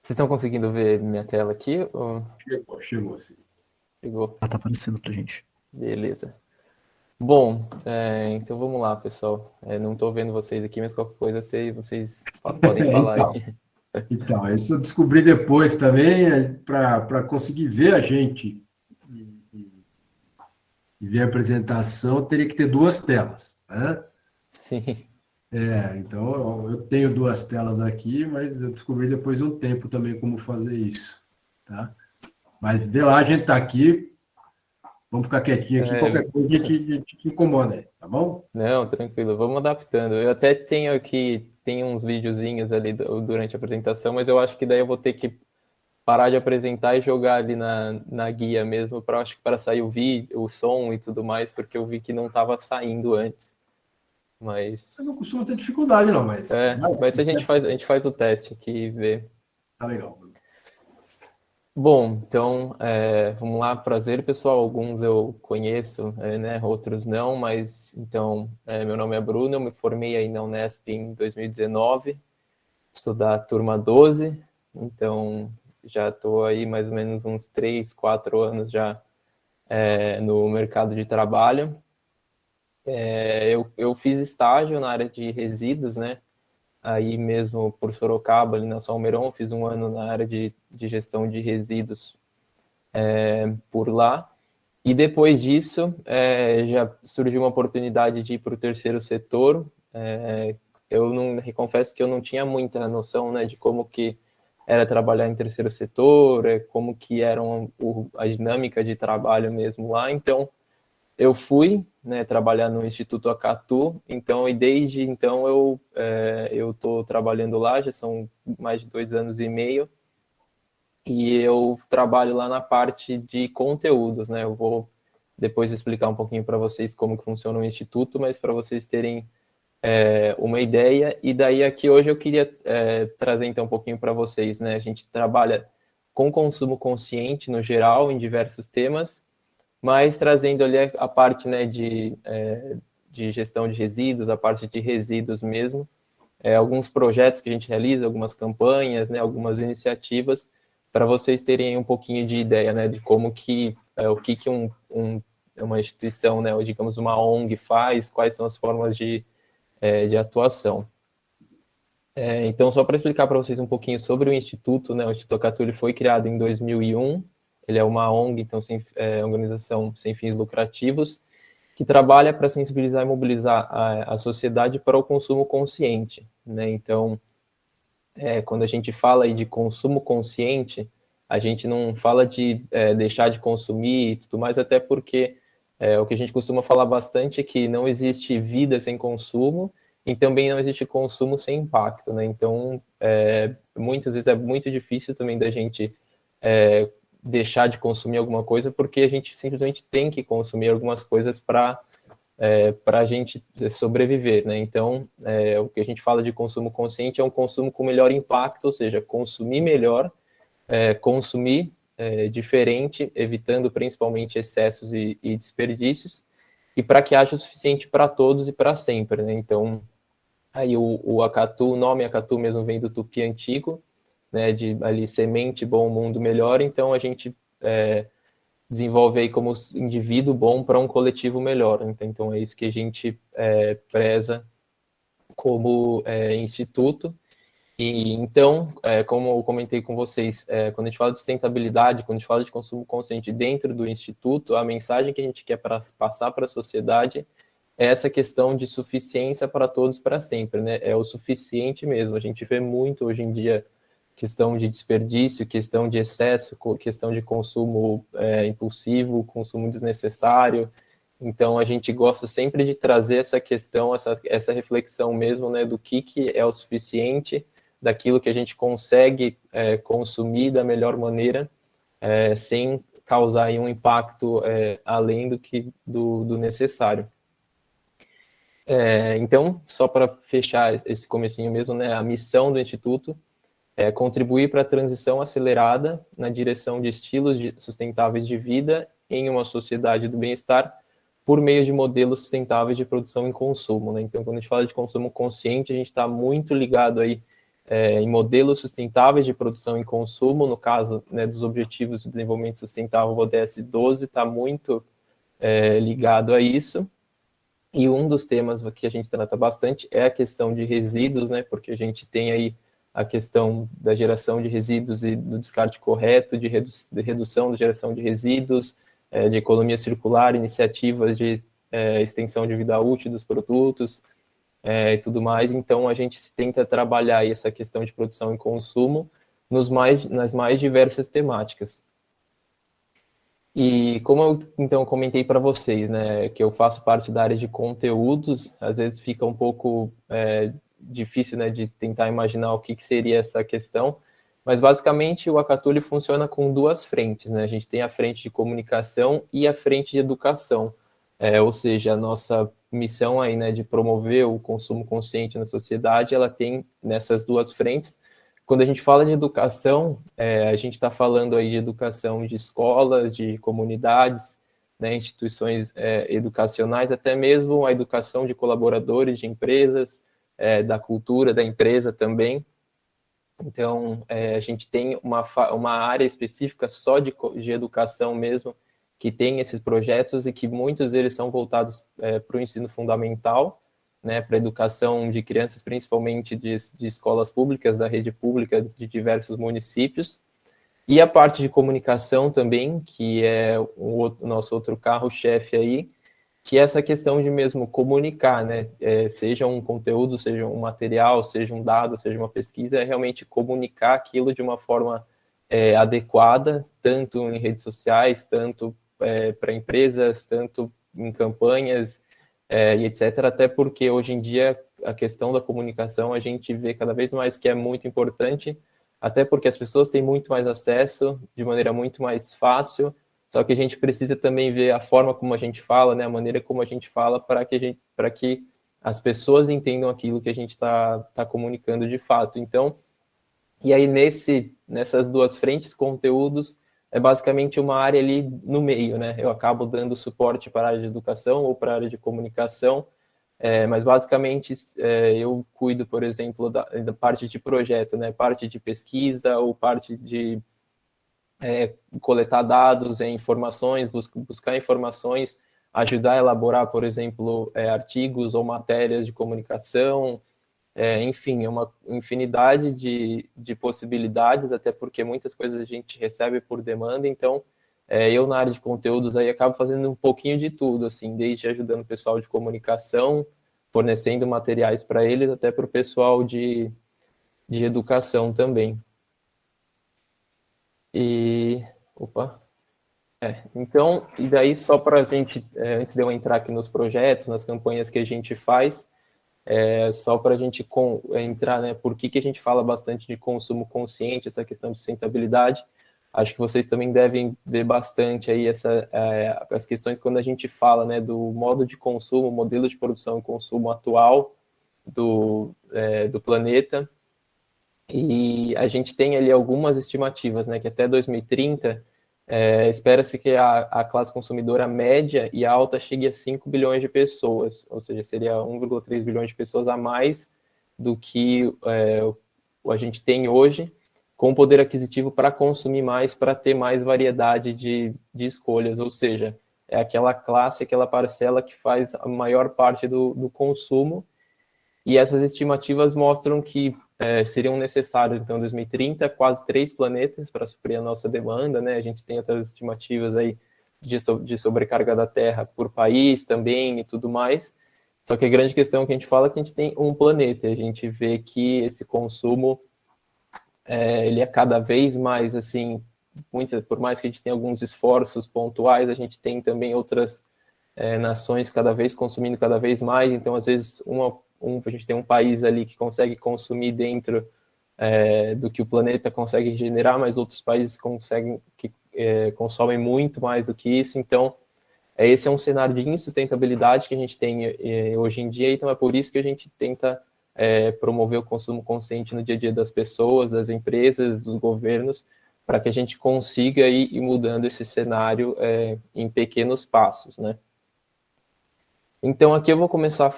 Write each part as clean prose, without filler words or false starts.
Vocês estão conseguindo ver minha tela aqui? Chegou sim. Chegou. Tá aparecendo pra gente. Beleza. Bom, então vamos lá, pessoal. Não estou vendo vocês aqui, mas qualquer coisa vocês podem falar Então, aí. isso eu descobri depois também, para conseguir ver a gente e ver a apresentação, teria que ter duas telas, né? Sim. Então, eu tenho duas telas aqui, mas eu descobri depois de um tempo também como fazer isso, tá? Mas vê lá, a gente está aqui, vamos ficar quietinho aqui, qualquer coisa a gente te incomoda aí, tá bom? Não, tranquilo, vamos adaptando. Eu até tenho aqui, tem uns videozinhos ali durante a apresentação, mas eu acho que daí eu vou ter que parar de apresentar e jogar ali na guia mesmo, acho que para sair o vídeo, o som e tudo mais, porque eu vi que não estava saindo antes. Eu não Mas costumo ter dificuldade, não, mas mas a gente faz o teste aqui e vê. tá legal. Bom, então vamos lá, prazer pessoal. Alguns eu conheço, né? Outros não, mas então meu nome é Bruno, eu me formei aí na Unesp em 2019, sou da turma 12, então já estou aí mais ou menos uns 3, 4 anos já no mercado de trabalho. Eu fiz estágio na área de resíduos, né? Aí mesmo por Sorocaba, ali na Salmeron, fiz um ano na área de gestão de resíduos por lá. E depois disso, já surgiu uma oportunidade de ir para o terceiro setor. Eu não confesso que eu não tinha muita noção, né, de como que era trabalhar em terceiro setor, como que era a dinâmica de trabalho mesmo lá. Então, eu fui, né, trabalhar no Instituto Acatu, então, e desde então eu estou trabalhando lá, já são mais de 2 anos e meio, e eu trabalho lá na parte de conteúdos, né, eu vou depois explicar um pouquinho para vocês como que funciona o Instituto, mas para vocês terem uma ideia, e daí aqui hoje eu queria trazer então um pouquinho para vocês, né, a gente trabalha com consumo consciente no geral, em diversos temas, mas trazendo ali a parte, né, de gestão de resíduos, a parte de resíduos mesmo, alguns projetos que a gente realiza, algumas campanhas, né, algumas iniciativas, para vocês terem um pouquinho de ideia, né, de como que, o que uma instituição, né, ou digamos uma ONG faz, quais são as formas de atuação. Então, só para explicar para vocês um pouquinho sobre o Instituto, né, o Instituto Acatu ele foi criado em 2001, ele é uma ONG, então organização sem fins lucrativos, que trabalha para sensibilizar e mobilizar a sociedade para o consumo consciente, né? Então, quando a gente fala aí de consumo consciente, a gente não fala de deixar de consumir e tudo mais, até porque o que a gente costuma falar bastante é que não existe vida sem consumo e também não existe consumo sem impacto, né? Então, muitas vezes é muito difícil também da gente deixar de consumir alguma coisa, porque a gente simplesmente tem que consumir algumas coisas para a gente sobreviver, né? Então, o que a gente fala de consumo consciente é um consumo com melhor impacto, ou seja, consumir melhor, consumir diferente, evitando principalmente excessos e desperdícios, e para que haja o suficiente para todos e para sempre, né? Então, aí o Acatu, o nome Acatu mesmo vem do tupi antigo, né? De ali semente, bom, mundo melhor. Então, a gente desenvolve aí como indivíduo bom para um coletivo melhor. Então é isso que a gente preza como instituto. E então, como eu comentei com vocês, quando a gente fala de sustentabilidade, quando a gente fala de consumo consciente dentro do instituto, a mensagem que a gente quer passar para a sociedade é essa questão de suficiência para todos para sempre, né? É o suficiente mesmo. A gente vê muito hoje em dia questão de desperdício, questão de excesso, questão de consumo impulsivo, consumo desnecessário. Então, a gente gosta sempre de trazer essa questão, essa reflexão mesmo, né, do que é o suficiente, daquilo que a gente consegue consumir da melhor maneira, sem causar aí um impacto além do necessário. Então, só para fechar esse comecinho mesmo, né, a missão do Instituto contribuir para a transição acelerada na direção de estilos sustentáveis de vida em uma sociedade do bem-estar por meio de modelos sustentáveis de produção e consumo, né? Então, quando a gente fala de consumo consciente, a gente está muito ligado aí em modelos sustentáveis de produção e consumo. No caso, né, dos Objetivos de Desenvolvimento Sustentável, o ODS 12 está muito ligado a isso. E um dos temas que a gente trata bastante é a questão de resíduos, né, porque a gente tem aí a questão da geração de resíduos e do descarte correto, de redução da geração de resíduos, de economia circular, iniciativas de extensão de vida útil dos produtos, e tudo mais. Então, a gente tenta trabalhar aí essa questão de produção e consumo nas mais diversas temáticas. E como eu, então, comentei para vocês, né, que eu faço parte da área de conteúdos, às vezes fica um pouco difícil, né, de tentar imaginar o que seria essa questão, mas basicamente o Acatuli funciona com duas frentes, né? A gente tem a frente de comunicação e a frente de educação, ou seja, a nossa missão aí, né, de promover o consumo consciente na sociedade, ela tem nessas duas frentes. Quando a gente fala de educação, a gente está falando aí de educação de escolas, de comunidades, né, instituições educacionais, até mesmo a educação de colaboradores de empresas, da cultura da empresa também. Então, a gente tem uma área específica só de educação mesmo, que tem esses projetos e que muitos deles são voltados para o ensino fundamental, né, para a educação de crianças, principalmente de escolas públicas, da rede pública de diversos municípios. E a parte de comunicação também, que é o nosso outro carro-chefe aí, que é essa questão de mesmo comunicar, né? Seja um conteúdo, seja um material, seja um dado, seja uma pesquisa, é realmente comunicar aquilo de uma forma adequada, tanto em redes sociais, tanto para empresas, tanto em campanhas, e etc. Até porque hoje em dia a questão da comunicação a gente vê cada vez mais que é muito importante, até porque as pessoas têm muito mais acesso de maneira muito mais fácil. Só que a gente precisa também ver a forma como a gente fala, né, a maneira como a gente fala para que as pessoas entendam aquilo que a gente está comunicando de fato. Então, e aí nessas duas frentes, conteúdos é basicamente uma área ali no meio, né? Eu acabo dando suporte para a área de educação ou para a área de comunicação, mas basicamente eu cuido, por exemplo, da parte de projeto, né? Parte de pesquisa ou parte de coletar dados, informações, buscar informações, ajudar a elaborar, por exemplo, artigos ou matérias de comunicação, enfim, é uma infinidade de possibilidades, até porque muitas coisas a gente recebe por demanda, então eu na área de conteúdos aí acabo fazendo um pouquinho de tudo, assim, desde ajudando o pessoal de comunicação, fornecendo materiais para eles, até para o pessoal de educação também. E, então, e daí só para a gente, antes de eu entrar aqui nos projetos, nas campanhas que a gente faz, só para a gente entrar, né, por que a gente fala bastante de consumo consciente, essa questão de sustentabilidade, acho que vocês também devem ver bastante aí as questões quando a gente fala, né, do modo de consumo, modelo de produção e consumo atual do planeta, e a gente tem ali algumas estimativas, né, que até 2030 espera-se que a classe consumidora média e alta chegue a 5 bilhões de pessoas, ou seja, seria 1,3 bilhões de pessoas a mais do que a gente tem hoje, com poder aquisitivo para consumir mais, para ter mais variedade de escolhas, ou seja, é aquela classe, aquela parcela que faz a maior parte do consumo, e essas estimativas mostram que seriam necessários, então, em 2030, quase 3 planetas para suprir a nossa demanda, né? A gente tem outras estimativas aí de sobrecarga da Terra por país também e tudo mais. Só que a grande questão que a gente fala é que a gente tem um planeta. A gente vê que esse consumo, ele é cada vez mais, assim, por mais que a gente tenha alguns esforços pontuais, a gente tem também outras nações cada vez consumindo cada vez mais. Então, às vezes, a gente tem um país ali que consegue consumir dentro do que o planeta consegue regenerar, mas outros países consomem muito mais do que isso. Então, esse é um cenário de insustentabilidade que a gente tem hoje em dia, então é por isso que a gente tenta promover o consumo consciente no dia a dia das pessoas, das empresas, dos governos, para que a gente consiga ir mudando esse cenário em pequenos passos, né? Então, aqui eu vou começar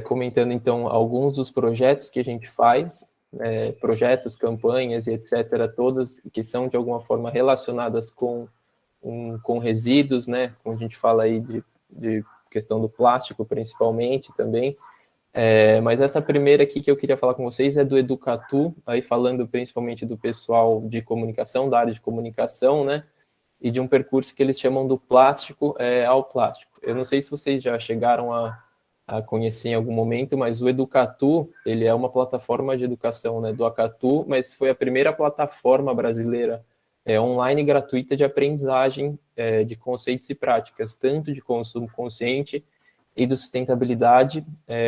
comentando, então, alguns dos projetos que a gente faz. projetos, campanhas e etc., todas que são de alguma forma relacionadas com resíduos, né? Como a gente fala aí de questão do plástico, principalmente também. Mas essa primeira aqui que eu queria falar com vocês é do Educatu, aí falando principalmente do pessoal de comunicação, da área de comunicação, né? E de um percurso que eles chamam do plástico ao plástico. Eu não sei se vocês já chegaram a conhecer em algum momento, mas o Educatu, ele é uma plataforma de educação, né, do Acatu, mas foi a primeira plataforma brasileira online gratuita de aprendizagem de conceitos e práticas, tanto de consumo consciente e de sustentabilidade,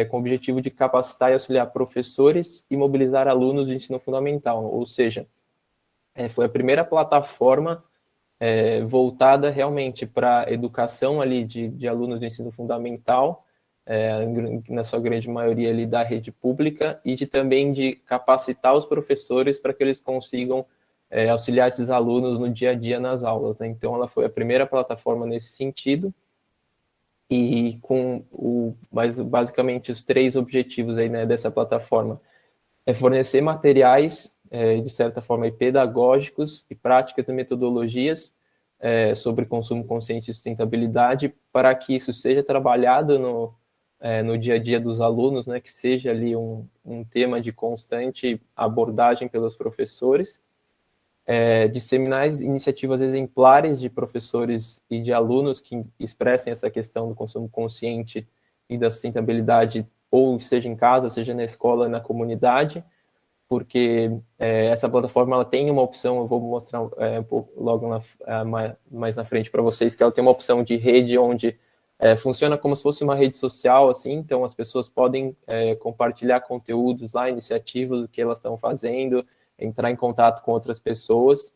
com o objetivo de capacitar e auxiliar professores e mobilizar alunos de ensino fundamental, ou seja, foi a primeira plataforma voltada realmente para a educação ali de alunos do ensino fundamental, na sua grande maioria ali da rede pública, e também de capacitar os professores para que eles consigam auxiliar esses alunos no dia a dia nas aulas, né? Então, ela foi a primeira plataforma nesse sentido, e com basicamente os 3 objetivos aí, né, dessa plataforma é fornecer materiais, de certa forma, pedagógicos e práticas e metodologias sobre consumo consciente e sustentabilidade, para que isso seja trabalhado no dia a dia dos alunos, né, que seja ali um tema de constante abordagem pelos professores, disseminar iniciativas exemplares de professores e de alunos que expressem essa questão do consumo consciente e da sustentabilidade, ou seja em casa, seja na escola, na comunidade, porque essa plataforma ela tem uma opção, eu vou mostrar um pouco logo mais na frente para vocês, que ela tem uma opção de rede onde funciona como se fosse uma rede social, assim, então as pessoas podem compartilhar conteúdos lá, iniciativas, o que elas estão fazendo, entrar em contato com outras pessoas.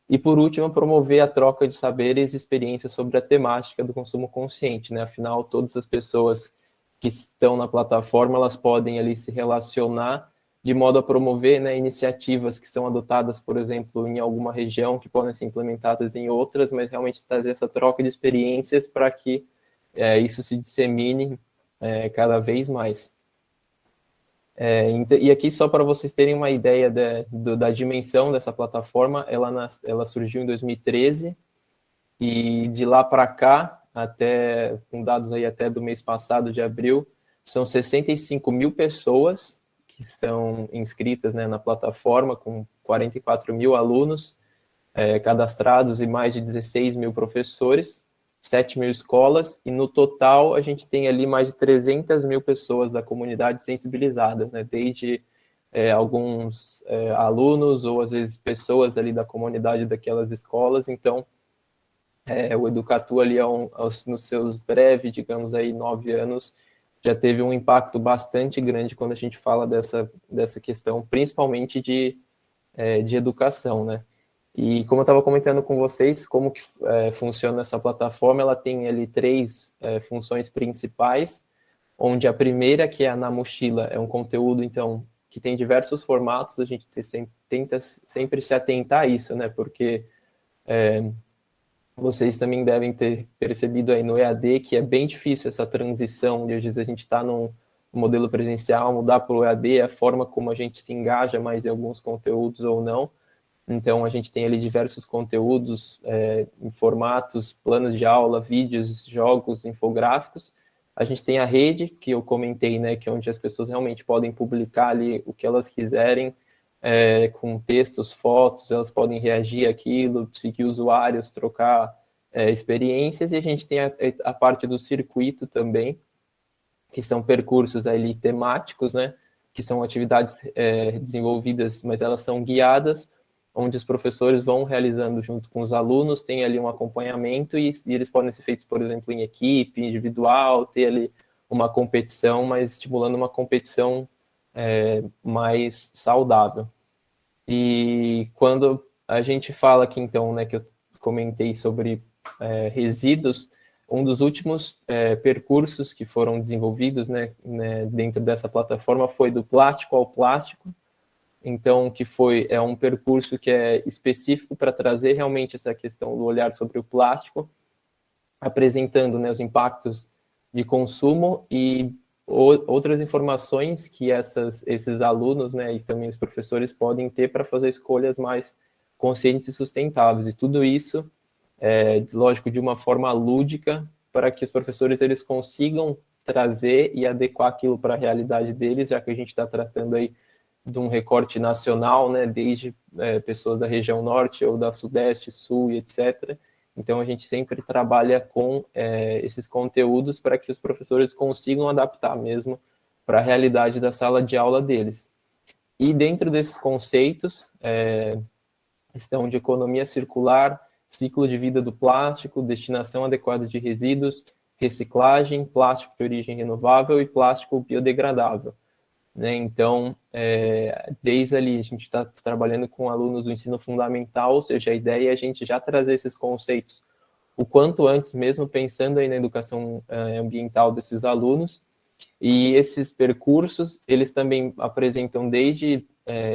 E, por último, promover a troca de saberes e experiências sobre a temática do consumo consciente, né? Afinal, todas as pessoas que estão na plataforma, elas podem ali se relacionar de modo a promover, né, iniciativas que são adotadas, por exemplo, em alguma região, que podem ser implementadas em outras, mas realmente trazer essa troca de experiências para que isso se dissemine cada vez mais. E aqui, só para vocês terem uma ideia da dimensão dessa plataforma, ela surgiu em 2013, e de lá para cá, com dados aí até do mês passado, de abril, são 65 mil pessoas que são inscritas, né, na plataforma, com 44 mil alunos cadastrados e mais de 16 mil professores, 7 mil escolas, e no total a gente tem ali mais de 300 mil pessoas da comunidade sensibilizadas, né, desde alguns alunos ou às vezes pessoas ali da comunidade daquelas escolas. Então, o Educatu ali nos seus breves, digamos aí, 9 anos, já teve um impacto bastante grande quando a gente fala dessa questão, principalmente de educação, né? E como eu estava comentando com vocês, como que funciona essa plataforma, ela tem ali 3 funções principais, onde a primeira, que é na mochila, é um conteúdo, então, que tem diversos formatos, a gente tenta sempre se atentar a isso, né? Porque vocês também devem ter percebido aí no EAD que é bem difícil essa transição, de às vezes a gente está num modelo presencial, mudar para o EAD, a forma como a gente se engaja mais em alguns conteúdos ou não. Então, a gente tem ali diversos conteúdos em formatos, planos de aula, vídeos, jogos, infográficos. A gente tem a rede, que eu comentei, né, que é onde as pessoas realmente podem publicar ali o que elas quiserem, com textos, fotos, elas podem reagir àquilo, seguir usuários, trocar experiências. E a gente tem a parte do circuito também, que são percursos ali temáticos, né, que são atividades desenvolvidas, mas elas são guiadas, onde os professores vão realizando junto com os alunos, tem ali um acompanhamento e eles podem ser feitos, por exemplo, em equipe, individual, ter ali uma competição, mas estimulando uma competição mais saudável. E quando a gente fala aqui, então, né, que eu comentei sobre resíduos, um dos últimos percursos que foram desenvolvidos, né, dentro dessa plataforma foi do plástico ao plástico. Então, que é um percurso que é específico para trazer realmente essa questão do olhar sobre o plástico, apresentando, né, os impactos de consumo e outras informações que esses alunos, né, e também os professores podem ter para fazer escolhas mais conscientes e sustentáveis. E tudo isso, lógico, de uma forma lúdica, para que os professores eles consigam trazer e adequar aquilo para a realidade deles, já que a gente está tratando aí de um recorte nacional, né, desde pessoas da região norte ou da sudeste, sul e etc. Então, a gente sempre trabalha com esses conteúdos para que os professores consigam adaptar mesmo para a realidade da sala de aula deles. E dentro desses conceitos, estão de economia circular, ciclo de vida do plástico, destinação adequada de resíduos, reciclagem, plástico de origem renovável e plástico biodegradável. Né? Então, desde ali, a gente está trabalhando com alunos do ensino fundamental, ou seja, a ideia é a gente já trazer esses conceitos o quanto antes, mesmo pensando aí na educação ambiental desses alunos, e esses percursos, eles também apresentam desde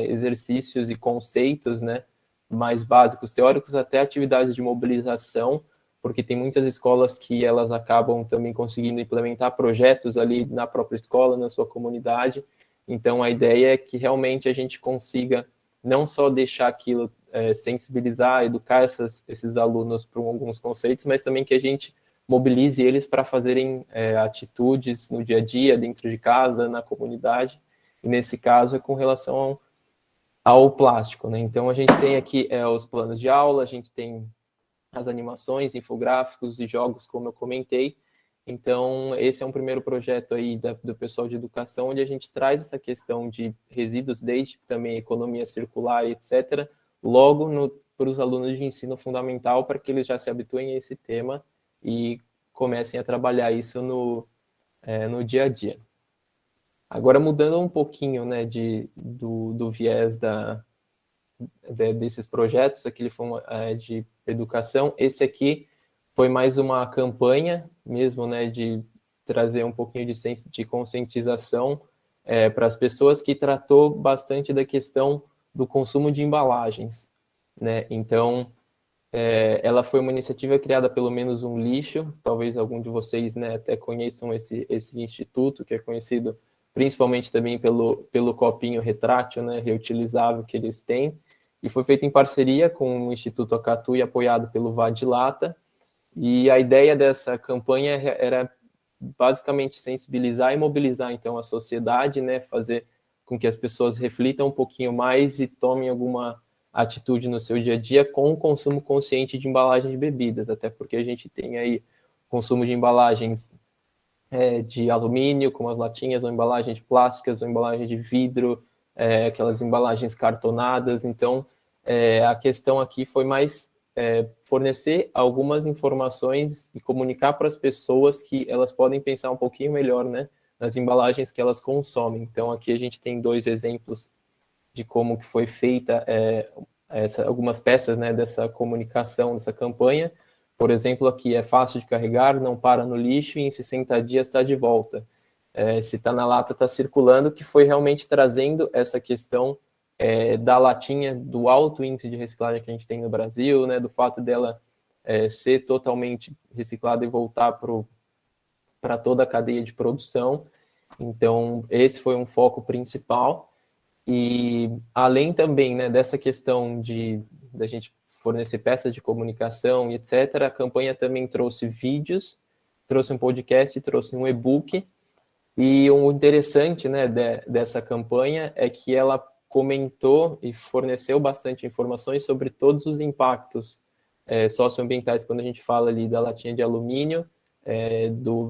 exercícios e conceitos, né, mais básicos teóricos, até atividades de mobilização, porque tem muitas escolas que elas acabam também conseguindo implementar projetos ali na própria escola, na sua comunidade. Então, a ideia é que realmente a gente consiga não só deixar aquilo, sensibilizar, educar esses alunos para alguns conceitos, mas também que a gente mobilize eles para fazerem atitudes no dia a dia, dentro de casa, na comunidade, e nesse caso é com relação ao plástico, né? Então, a gente tem aqui os planos de aula, a gente tem as animações, infográficos e jogos, como eu comentei. Então, esse é um primeiro projeto aí do pessoal de educação, onde a gente traz essa questão de resíduos, desde também economia circular, etc., logo para os alunos de ensino fundamental, para que eles já se habituem a esse tema e comecem a trabalhar isso no dia a dia. Agora, mudando um pouquinho, né, do viés desses projetos, aquele foi de educação, esse aqui foi mais uma campanha mesmo, né, de trazer um pouquinho de conscientização para as pessoas, que tratou bastante da questão do consumo de embalagens, né? Então, ela foi uma iniciativa criada pelo Menos um Lixo, talvez algum de vocês, né, até conheçam esse instituto, que é conhecido principalmente também pelo copinho retrátil, né, reutilizável que eles têm, e foi feito em parceria com o Instituto Acatu e apoiado pelo Vadilata. E a ideia dessa campanha era basicamente sensibilizar e mobilizar, então, a sociedade, né, fazer com que as pessoas reflitam um pouquinho mais e tomem alguma atitude no seu dia a dia com o consumo consciente de embalagens de bebidas, até porque a gente tem aí consumo de embalagens de alumínio, como as latinhas, ou embalagens de plásticas, ou embalagens de vidro, aquelas embalagens cartonadas. Então, a questão aqui foi mais fornecer algumas informações e comunicar para as pessoas que elas podem pensar um pouquinho melhor, né, nas embalagens que elas consomem. Então, aqui a gente tem 2 exemplos de como que foi feita algumas peças, né, dessa comunicação, dessa campanha. Por exemplo, aqui é fácil de carregar, não para no lixo e em 60 dias está de volta. Se está na lata, está circulando, que foi realmente trazendo essa questão da latinha, do alto índice de reciclagem que a gente tem no Brasil, né, do fato dela ser totalmente reciclada e voltar para toda a cadeia de produção. Então, esse foi um foco principal. E além também, né, dessa questão da gente fornecer peças de comunicação e etc., a campanha também trouxe vídeos, trouxe um podcast, trouxe um e-book. E o interessante, né, dessa campanha é que ela comentou e forneceu bastante informações sobre todos os impactos socioambientais, quando a gente fala ali da latinha de alumínio,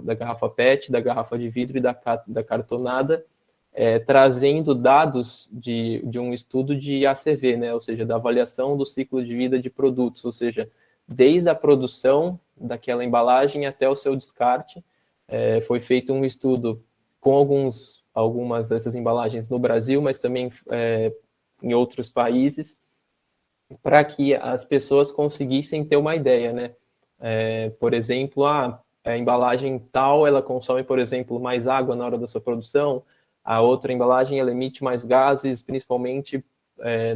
da garrafa PET, da garrafa de vidro e da cartonada, trazendo dados de um estudo de ACV, né, ou seja, da avaliação do ciclo de vida de produtos, ou seja, desde a produção daquela embalagem até o seu descarte. Foi feito um estudo com algumas dessas embalagens no Brasil, mas também em outros países, para que as pessoas conseguissem ter uma ideia, né? Por exemplo, a embalagem tal, ela consome, por exemplo, mais água na hora da sua produção, a outra embalagem, ela emite mais gases, principalmente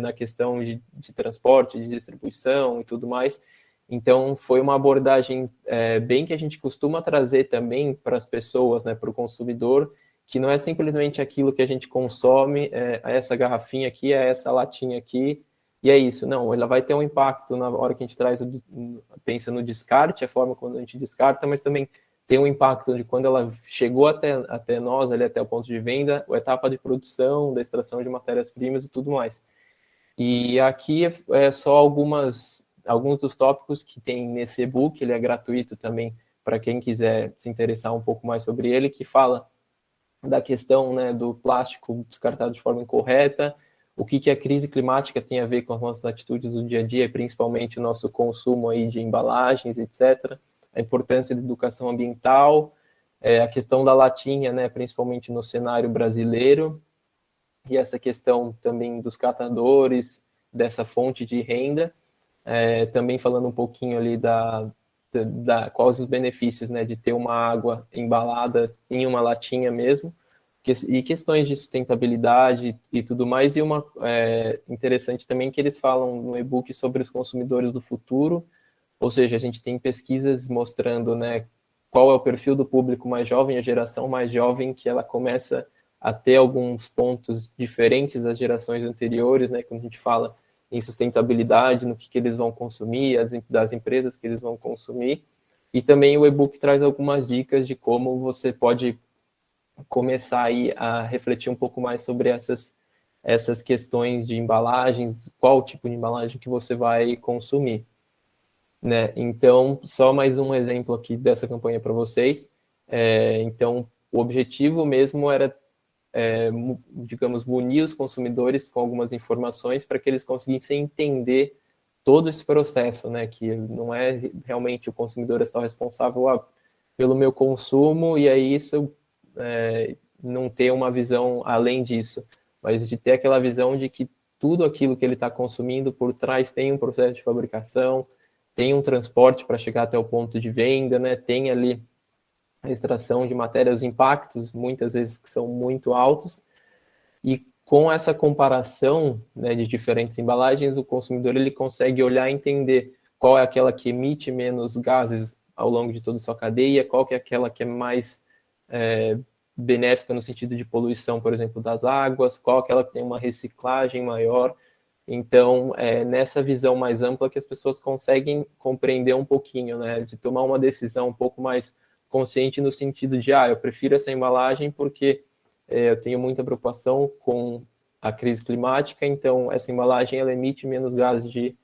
na questão de transporte, de distribuição e tudo mais. Então, foi uma abordagem bem que a gente costuma trazer também para as pessoas, né, para o consumidor, que não é simplesmente aquilo que a gente consome, essa garrafinha aqui, essa latinha aqui, e é isso. Não, ela vai ter um impacto na hora que a gente pensa no descarte, a forma quando a gente descarta, mas também tem um impacto de quando ela chegou até nós, ali até o ponto de venda, a etapa de produção, da extração de matérias-primas e tudo mais. E aqui é só alguns dos tópicos que tem nesse e-book, ele é gratuito também para quem quiser se interessar um pouco mais sobre ele, que fala da questão, né, do plástico descartado de forma incorreta, o que a crise climática tem a ver com as nossas atitudes do dia a dia, principalmente o nosso consumo aí de embalagens, etc., a importância da educação ambiental, a questão da latinha, né, principalmente no cenário brasileiro, e essa questão também dos catadores, dessa fonte de renda, também falando um pouquinho ali quais os benefícios, né, de ter uma água embalada em uma latinha mesmo, e questões de sustentabilidade e tudo mais, e uma interessante também que eles falam no e-book sobre os consumidores do futuro, ou seja, a gente tem pesquisas mostrando, né, qual é o perfil do público mais jovem, a geração mais jovem, que ela começa a ter alguns pontos diferentes das gerações anteriores, né, quando a gente fala em sustentabilidade, no que eles vão consumir, das empresas que eles vão consumir. E também o e-book traz algumas dicas de como você pode começar aí a refletir um pouco mais sobre essas questões de embalagens, qual tipo de embalagem que você vai consumir, né? Então, só mais um exemplo aqui dessa campanha para vocês. Então, o objetivo mesmo era digamos, munir os consumidores com algumas informações para que eles conseguissem entender todo esse processo, né? Que não é realmente o consumidor é só responsável pelo meu consumo e aí isso não ter uma visão além disso, mas de ter aquela visão de que tudo aquilo que ele está consumindo por trás tem um processo de fabricação, tem um transporte para chegar até o ponto de venda, né? Tem ali a extração de matérias, impactos, muitas vezes que são muito altos, e com essa comparação, né, de diferentes embalagens, o consumidor ele consegue olhar e entender qual é aquela que emite menos gases ao longo de toda a sua cadeia, qual que é aquela que é mais benéfica no sentido de poluição, por exemplo, das águas, qual aquela que tem uma reciclagem maior. Então, nessa visão mais ampla que as pessoas conseguem compreender um pouquinho, né, de tomar uma decisão um pouco mais consciente no sentido de, eu prefiro essa embalagem porque eu tenho muita preocupação com a crise climática, então essa embalagem ela emite menos gases de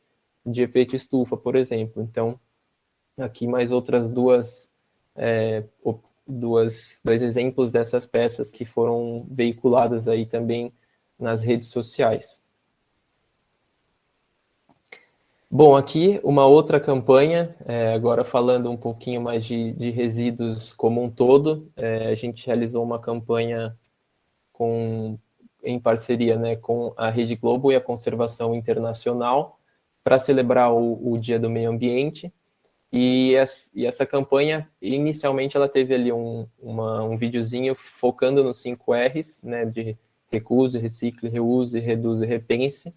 efeito estufa, por exemplo. Então, aqui mais outras dois exemplos dessas peças que foram veiculadas aí também nas redes sociais. Bom, aqui uma outra campanha, agora falando um pouquinho mais de resíduos como um todo, a gente realizou uma campanha em parceria, né, com a Rede Globo e a Conservação Internacional para celebrar o Dia do Meio Ambiente, e essa campanha, inicialmente, ela teve ali um videozinho focando nos 5 R's, né, de recuse, recicle, reuse, reduz e repense,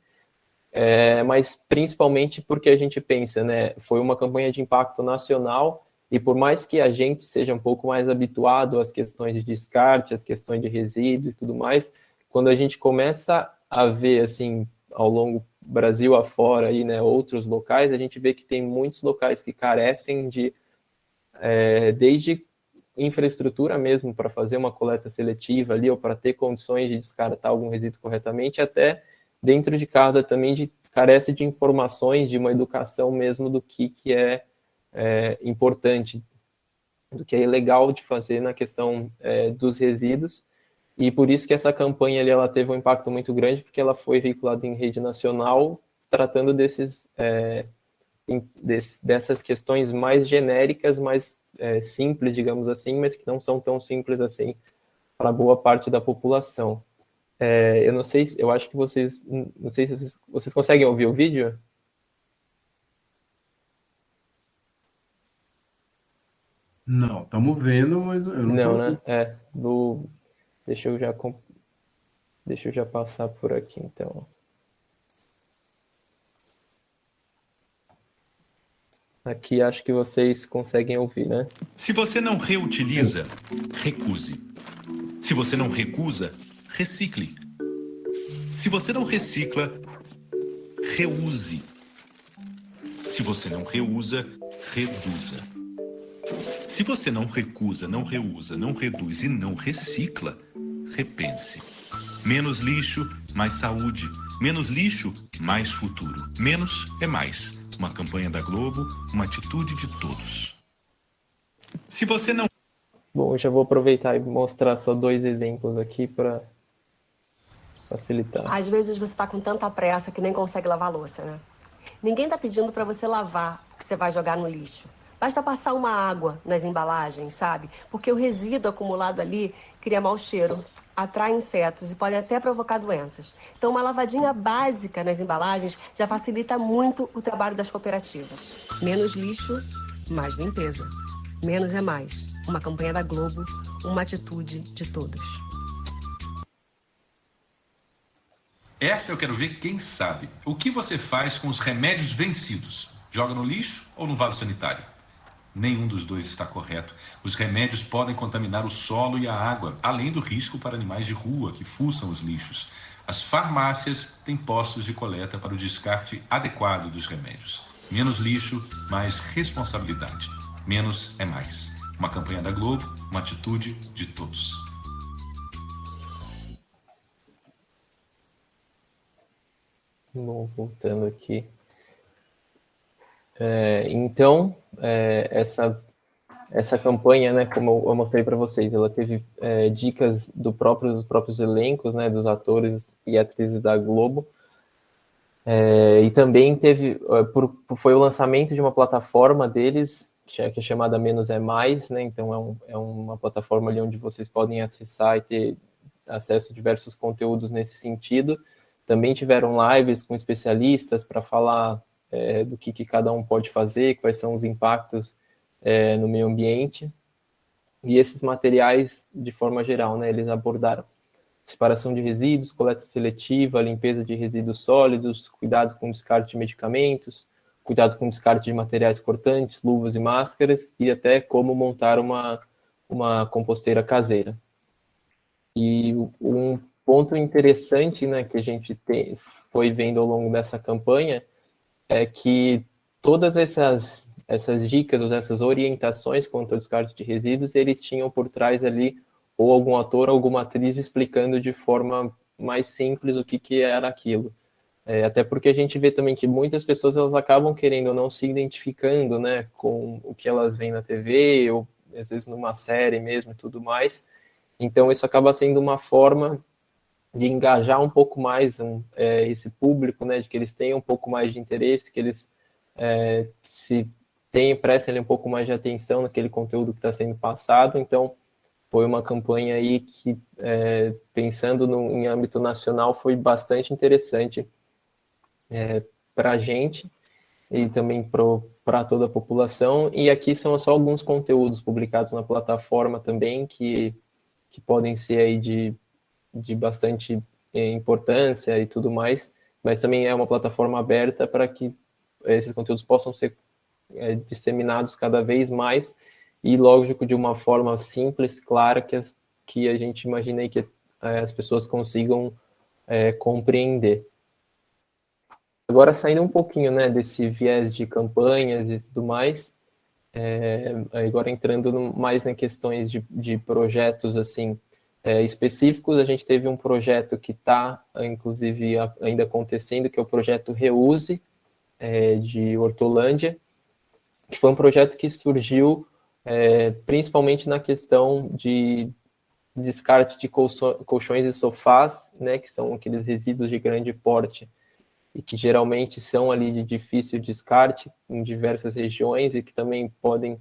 mas principalmente porque a gente pensa, né, foi uma campanha de impacto nacional e por mais que a gente seja um pouco mais habituado às questões de descarte, às questões de resíduos e tudo mais, quando a gente começa a ver, assim, ao longo Brasil afora, aí, né, outros locais, a gente vê que tem muitos locais que carecem de, desde infraestrutura mesmo para fazer uma coleta seletiva ali ou para ter condições de descartar algum resíduo corretamente, até dentro de casa também carece de informações, de uma educação mesmo do que é importante, do que é legal de fazer na questão dos resíduos, e por isso que essa campanha ali, ela teve um impacto muito grande, porque ela foi veiculada em rede nacional, tratando dessas questões mais genéricas, mais simples, digamos assim, mas que não são tão simples assim para boa parte da população. Eu não sei, eu acho que não sei se vocês conseguem ouvir o vídeo? Não, estamos vendo, mas eu não estou. Não, né? Deixa eu já passar por aqui, então. Aqui acho que vocês conseguem ouvir, né? Se você não reutiliza, recuse. Se você não recusa, recicle. Se você não recicla, reuse. Se você não reusa, reduza. Se você não recusa, não reusa, não reduz e não recicla, repense. Menos lixo, mais saúde. Menos lixo, mais futuro. Menos é mais. Uma campanha da Globo, uma atitude de todos. Se você não... Bom, já vou aproveitar e mostrar só 2 exemplos aqui para facilitar. Às vezes você está com tanta pressa que nem consegue lavar a louça, né? Ninguém está pedindo para você lavar o que você vai jogar no lixo. Basta passar uma água nas embalagens, sabe? Porque o resíduo acumulado ali cria mau cheiro, atrai insetos e pode até provocar doenças. Então, uma lavadinha básica nas embalagens já facilita muito o trabalho das cooperativas. Menos lixo, mais limpeza. Menos é mais. Uma campanha da Globo, uma atitude de todos. Essa eu quero ver quem sabe. O que você faz com os remédios vencidos? Joga no lixo ou no vaso sanitário? Nenhum dos dois está correto. Os remédios podem contaminar o solo e a água, além do risco para animais de rua que fuçam os lixos. As farmácias têm postos de coleta para o descarte adequado dos remédios. Menos lixo, mais responsabilidade. Menos é mais. Uma campanha da Globo, uma atitude de todos. Bom, voltando aqui. Então, essa campanha, né, como eu mostrei para vocês, ela teve dicas dos próprios elencos, né, dos atores e atrizes da Globo. E também teve, foi o lançamento de uma plataforma deles, que é chamada Menos é Mais, né, então é uma plataforma ali onde vocês podem acessar e ter acesso a diversos conteúdos nesse sentido. Também tiveram lives com especialistas para falar do que cada um pode fazer, quais são os impactos no meio ambiente. E esses materiais, de forma geral, né, eles abordaram separação de resíduos, coleta seletiva, limpeza de resíduos sólidos, cuidados com descarte de medicamentos, cuidados com descarte de materiais cortantes, luvas e máscaras, e até como montar uma composteira caseira. E um ponto interessante, né, que a gente foi vendo ao longo dessa campanha é que todas essas dicas, ou essas orientações quanto ao descarte de resíduos, eles tinham por trás ali ou algum ator, alguma atriz explicando de forma mais simples o que era aquilo. Até porque a gente vê também que muitas pessoas elas acabam querendo ou não se identificando, né, com o que elas veem na TV, ou às vezes numa série mesmo e tudo mais. Então isso acaba sendo uma forma de engajar um pouco mais esse público, né, de que eles tenham um pouco mais de interesse, que eles prestem um pouco mais de atenção naquele conteúdo que está sendo passado. Então, foi uma campanha aí que, pensando em âmbito nacional, foi bastante interessante para a gente e também para toda a população. E aqui são só alguns conteúdos publicados na plataforma também que podem ser aí de bastante importância e tudo mais, mas também é uma plataforma aberta para que esses conteúdos possam ser disseminados cada vez mais e, lógico, de uma forma simples, clara, que a gente imagine que as pessoas consigam compreender. Agora, saindo um pouquinho, né, desse viés de campanhas e tudo mais, agora entrando mais em questões de projetos, assim, específicos, a gente teve um projeto que está, inclusive, ainda acontecendo, que é o projeto Reuse, de Hortolândia, que foi um projeto que surgiu principalmente na questão de descarte de colchões e sofás, né, que são aqueles resíduos de grande porte, e que geralmente são ali de difícil descarte em diversas regiões e que também podem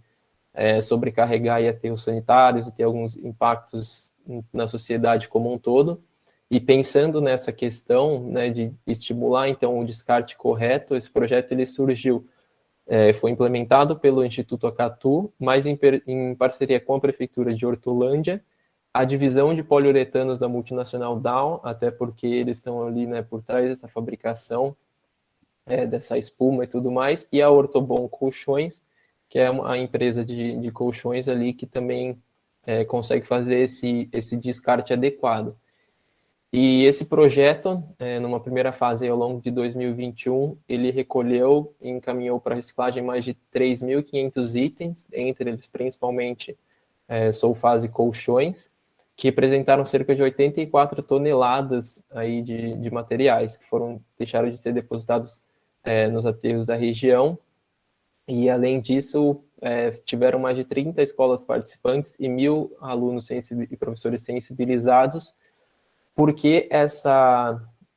sobrecarregar e aterros sanitários e ter alguns impactos na sociedade como um todo. E pensando nessa questão, né, de estimular, então, o descarte correto, esse projeto ele surgiu, foi implementado pelo Instituto Acatu, mas em parceria com a Prefeitura de Hortolândia, a divisão de poliuretanos da multinacional Dow, até porque eles estão ali, né, por trás dessa fabricação dessa espuma e tudo mais, e a Ortobon Colchões, que é a empresa de colchões ali que também consegue fazer esse descarte adequado. E esse projeto, numa primeira fase ao longo de 2021, ele recolheu e encaminhou para reciclagem mais de 3.500 itens, entre eles principalmente sulfase e colchões, que representaram cerca de 84 toneladas aí de materiais que deixaram de ser depositados nos aterros da região. E, além disso, tiveram mais de 30 escolas participantes e 1.000 alunos e professores sensibilizados, porque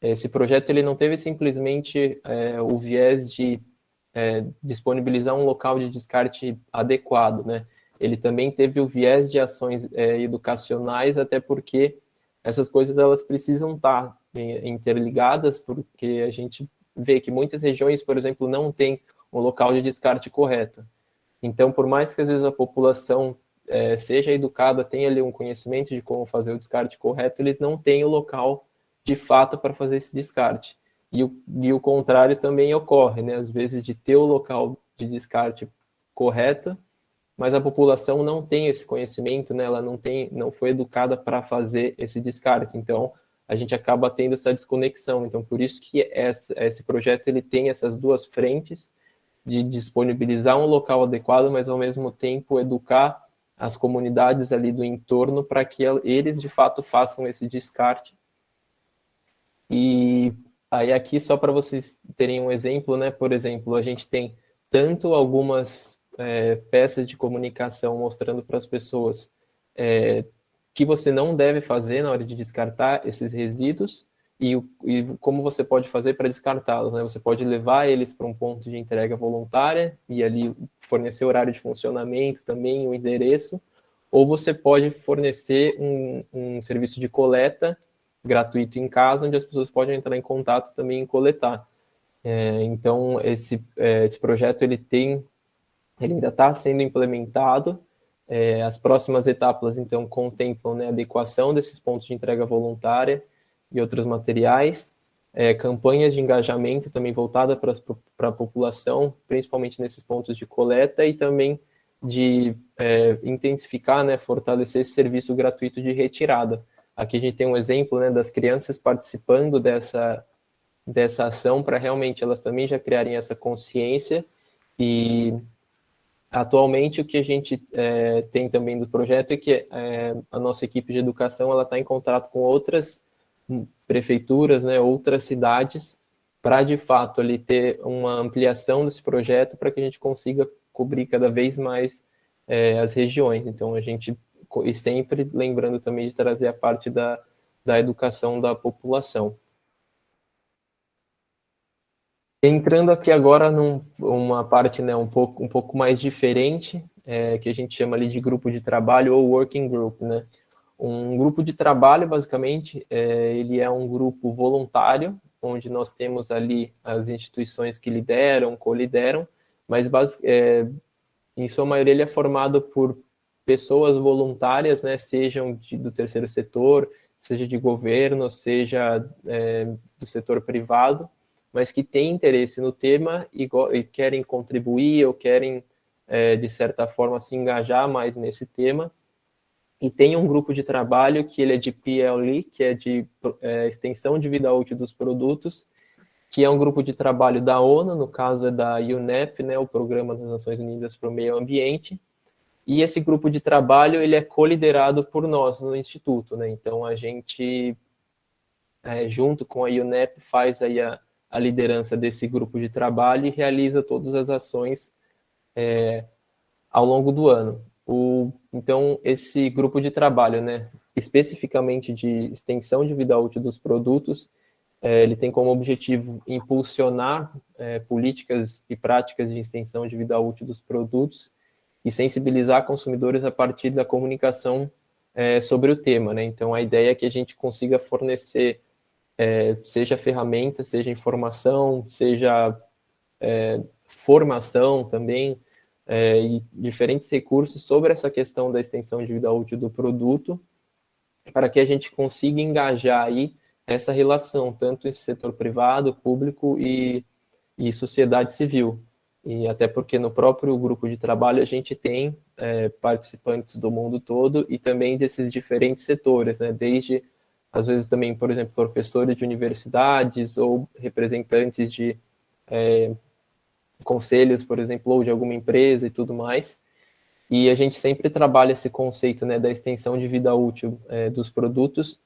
esse projeto ele não teve simplesmente o viés de disponibilizar um local de descarte adequado, né? Ele também teve o viés de ações educacionais, até porque essas coisas elas precisam estar interligadas, porque a gente vê que muitas regiões, por exemplo, não têm um local de descarte correto. Então, por mais que às vezes a população seja educada, tenha ali um conhecimento de como fazer o descarte correto, eles não têm o local de fato para fazer esse descarte. E o contrário também ocorre, né? Às vezes de ter o local de descarte correto, mas a população não tem esse conhecimento, né? Ela não foi educada para fazer esse descarte. Então, a gente acaba tendo essa desconexão. Então, por isso que esse projeto ele tem essas duas frentes de disponibilizar um local adequado, mas ao mesmo tempo educar as comunidades ali do entorno para que eles de fato façam esse descarte. E aí aqui só para vocês terem um exemplo, né? Por exemplo, a gente tem tanto algumas peças de comunicação mostrando para as pessoas que você não deve fazer na hora de descartar esses resíduos e como você pode fazer para descartá-los, né? Você pode levar eles para um ponto de entrega voluntária e ali fornecer horário de funcionamento também, um endereço, ou você pode fornecer um serviço de coleta gratuito em casa, onde as pessoas podem entrar em contato também e coletar. Então, esse projeto ele ainda está sendo implementado. As próximas etapas, então, contemplam, né, a adequação desses pontos de entrega voluntária e outros materiais, campanhas de engajamento também voltada para a população, principalmente nesses pontos de coleta, e também de intensificar, né, fortalecer esse serviço gratuito de retirada. Aqui a gente tem um exemplo, né, das crianças participando dessa ação para realmente elas também já criarem essa consciência. E atualmente o que a gente tem também do projeto é que a nossa equipe de educação ela está em contato com outras prefeituras, né, outras cidades, para de fato ali ter uma ampliação desse projeto para que a gente consiga cobrir cada vez mais as regiões. Então a gente, e sempre lembrando também de trazer a parte da educação da população. Entrando aqui agora numa parte, né, um pouco mais diferente, que a gente chama ali de grupo de trabalho ou working group, né? Um grupo de trabalho, basicamente, ele é um grupo voluntário, onde nós temos ali as instituições que lideram, colideram, mas em sua maioria ele é formado por pessoas voluntárias, né, sejam do terceiro setor, seja de governo, seja do setor privado, mas que têm interesse no tema e querem contribuir ou querem, de certa forma, se engajar mais nesse tema. E tem um grupo de trabalho que ele é de PLE, que é de extensão de vida útil dos produtos, que é um grupo de trabalho da ONU, no caso é da UNEP, né, o Programa das Nações Unidas para o Meio Ambiente. E esse grupo de trabalho ele é coliderado por nós no Instituto, né? Então a gente, junto com a UNEP, faz aí a liderança desse grupo de trabalho e realiza todas as ações ao longo do ano. Então, esse grupo de trabalho, né, especificamente de extensão de vida útil dos produtos, ele tem como objetivo impulsionar políticas e práticas de extensão de vida útil dos produtos e sensibilizar consumidores a partir da comunicação sobre o tema, né? Então, a ideia é que a gente consiga fornecer seja ferramenta, seja informação, seja formação também, e diferentes recursos sobre essa questão da extensão de vida útil do produto, para que a gente consiga engajar aí essa relação, tanto em setor privado, público e sociedade civil. e até porque no próprio grupo de trabalho a gente tem participantes do mundo todo e também desses diferentes setores, né? Desde, às vezes também, por exemplo, professores de universidades ou representantes de conselhos, por exemplo, ou de alguma empresa e tudo mais. E a gente sempre trabalha esse conceito, né, da extensão de vida útil dos produtos,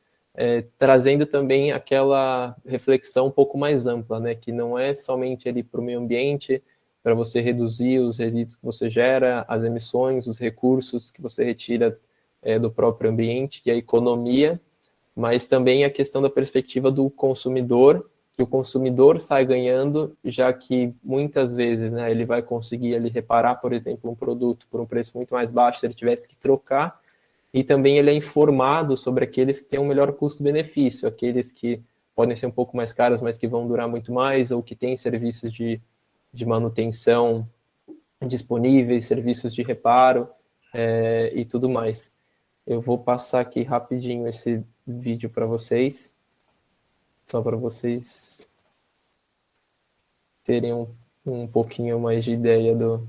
trazendo também aquela reflexão um pouco mais ampla, né, que não é somente ali para o meio ambiente, para você reduzir os resíduos que você gera, as emissões, os recursos que você retira do próprio ambiente e a economia, mas também a questão da perspectiva do consumidor, que o consumidor sai ganhando, já que muitas vezes, né, ele vai conseguir ali reparar, por exemplo, um produto por um preço muito mais baixo se ele tivesse que trocar, e também ele é informado sobre aqueles que têm um melhor custo-benefício, aqueles que podem ser um pouco mais caros, mas que vão durar muito mais, ou que têm serviços de manutenção disponíveis, serviços de reparo e tudo mais. Eu vou passar aqui rapidinho esse vídeo para vocês, só para vocês terem um pouquinho mais de ideia do...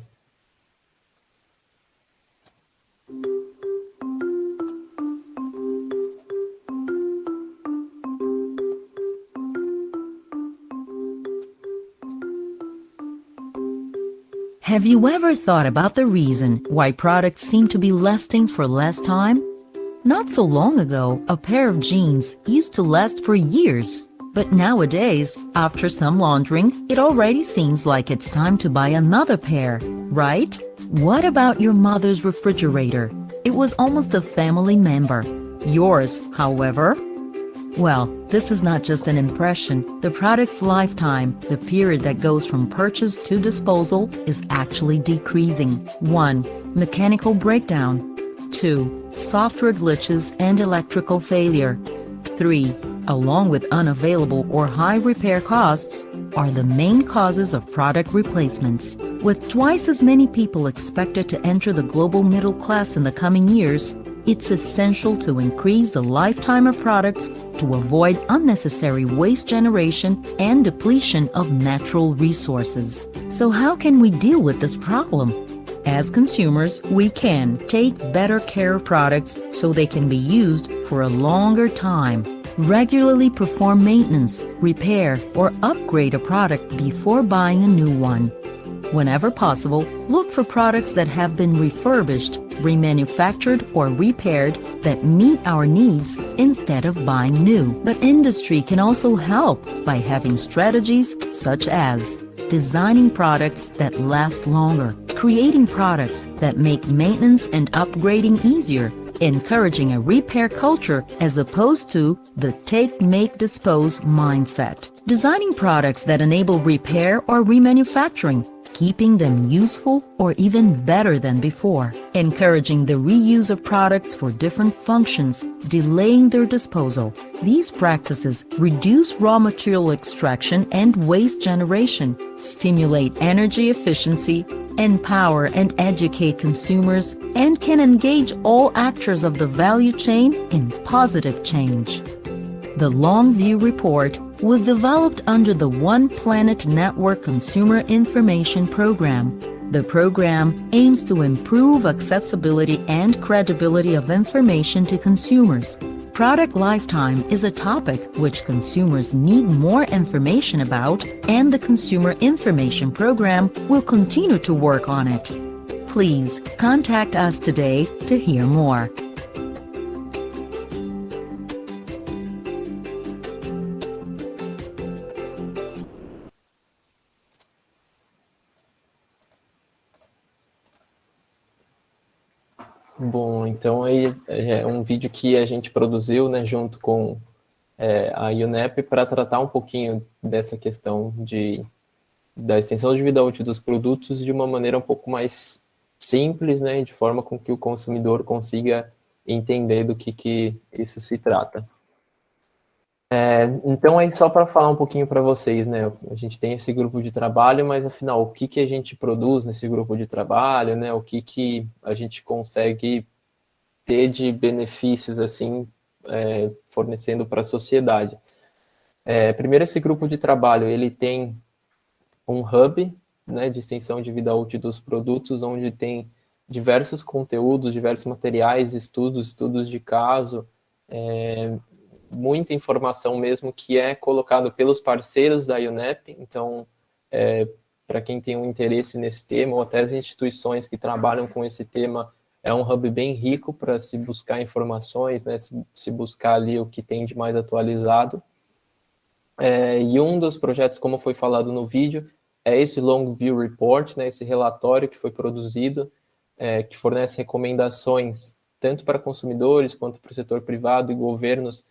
Have you ever thought about the reason why products seem to be lasting for less time? Not so long ago, a pair of jeans used to last for years. But nowadays, after some laundering, it already seems like it's time to buy another pair, right? What about your mother's refrigerator? It was almost a family member. Yours, however? Well, this is not just an impression. The product's lifetime, the period that goes from purchase to disposal, is actually decreasing. 1. Mechanical breakdown. 2. Software glitches and electrical failure. 3. Along with unavailable or high repair costs, are the main causes of product replacements. With twice as many people expected to enter the global middle class in the coming years, it's essential to increase the lifetime of products to avoid unnecessary waste generation and depletion of natural resources. So how can we deal with this problem? As consumers, we can take better care of products so they can be used for a longer time. Regularly perform maintenance, repair, or upgrade a product before buying a new one. Whenever possible, look for products that have been refurbished, remanufactured, or repaired that meet our needs instead of buying new. But industry can also help by having strategies such as designing products that last longer, creating products that make maintenance and upgrading easier, encouraging a repair culture as opposed to the take, make, dispose mindset, designing products that enable repair or remanufacturing, keeping them useful or even better than before, encouraging the reuse of products for different functions, delaying their disposal. These practices reduce raw material extraction and waste generation, stimulate energy efficiency, empower and educate consumers, and can engage all actors of the value chain in positive change. The Longview Report was developed under the One Planet Network Consumer Information Program. The program aims to improve accessibility and credibility of information to consumers. Product lifetime is a topic which consumers need more information about, and the Consumer Information Program will continue to work on it. Please contact us today to hear more. Bom, então aí é um vídeo que a gente produziu, né, junto com a UNEP para tratar um pouquinho dessa questão da extensão de vida útil dos produtos de uma maneira um pouco mais simples, né, de forma com que o consumidor consiga entender do que isso se trata. Então, aí só para falar um pouquinho para vocês, né, a gente tem esse grupo de trabalho, mas afinal, o que a gente produz nesse grupo de trabalho, né, o que a gente consegue ter de benefícios, assim, fornecendo para a sociedade. Primeiro, esse grupo de trabalho, ele tem um hub, né, de extensão de vida útil dos produtos, onde tem diversos conteúdos, diversos materiais, estudos de caso, muita informação mesmo que é colocado pelos parceiros da UNEP. Então, para quem tem um interesse nesse tema, ou até as instituições que trabalham com esse tema, é um hub bem rico para se buscar informações, né, se buscar ali o que tem de mais atualizado. E um dos projetos, como foi falado no vídeo, é esse Long View Report, né, esse relatório que foi produzido, que fornece recomendações tanto para consumidores quanto para o setor privado e governos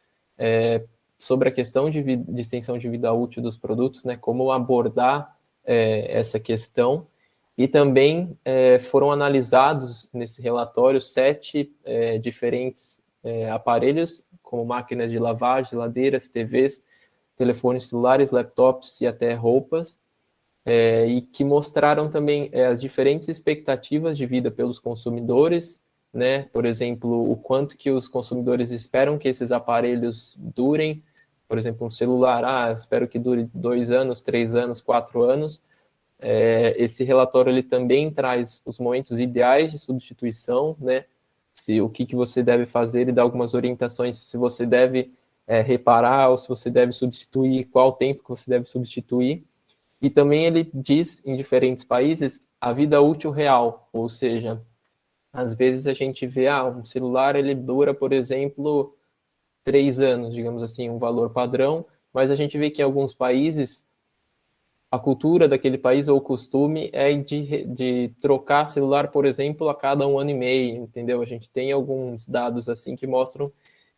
sobre a questão de extensão de vida útil dos produtos, né, como abordar essa questão. E também foram analisados nesse relatório 7 diferentes aparelhos, como máquinas de lavar, geladeiras, TVs, telefones celulares, laptops e até roupas, e que mostraram também as diferentes expectativas de vida pelos consumidores, né? Por exemplo, o quanto que os consumidores esperam que esses aparelhos durem. Por exemplo, um celular, espero que dure 2 anos, 3 anos, 4 anos. Esse relatório ele também traz os momentos ideais de substituição, né? O que você deve fazer, e dá algumas orientações se você deve reparar ou se você deve substituir, qual tempo que você deve substituir. E também ele diz, em diferentes países, a vida útil real, ou seja, às vezes a gente vê, um celular ele dura, por exemplo, 3 anos, digamos assim, um valor padrão, mas a gente vê que em alguns países, a cultura daquele país ou o costume é de trocar celular, por exemplo, a cada 1 ano e meio, entendeu? A gente tem alguns dados assim que mostram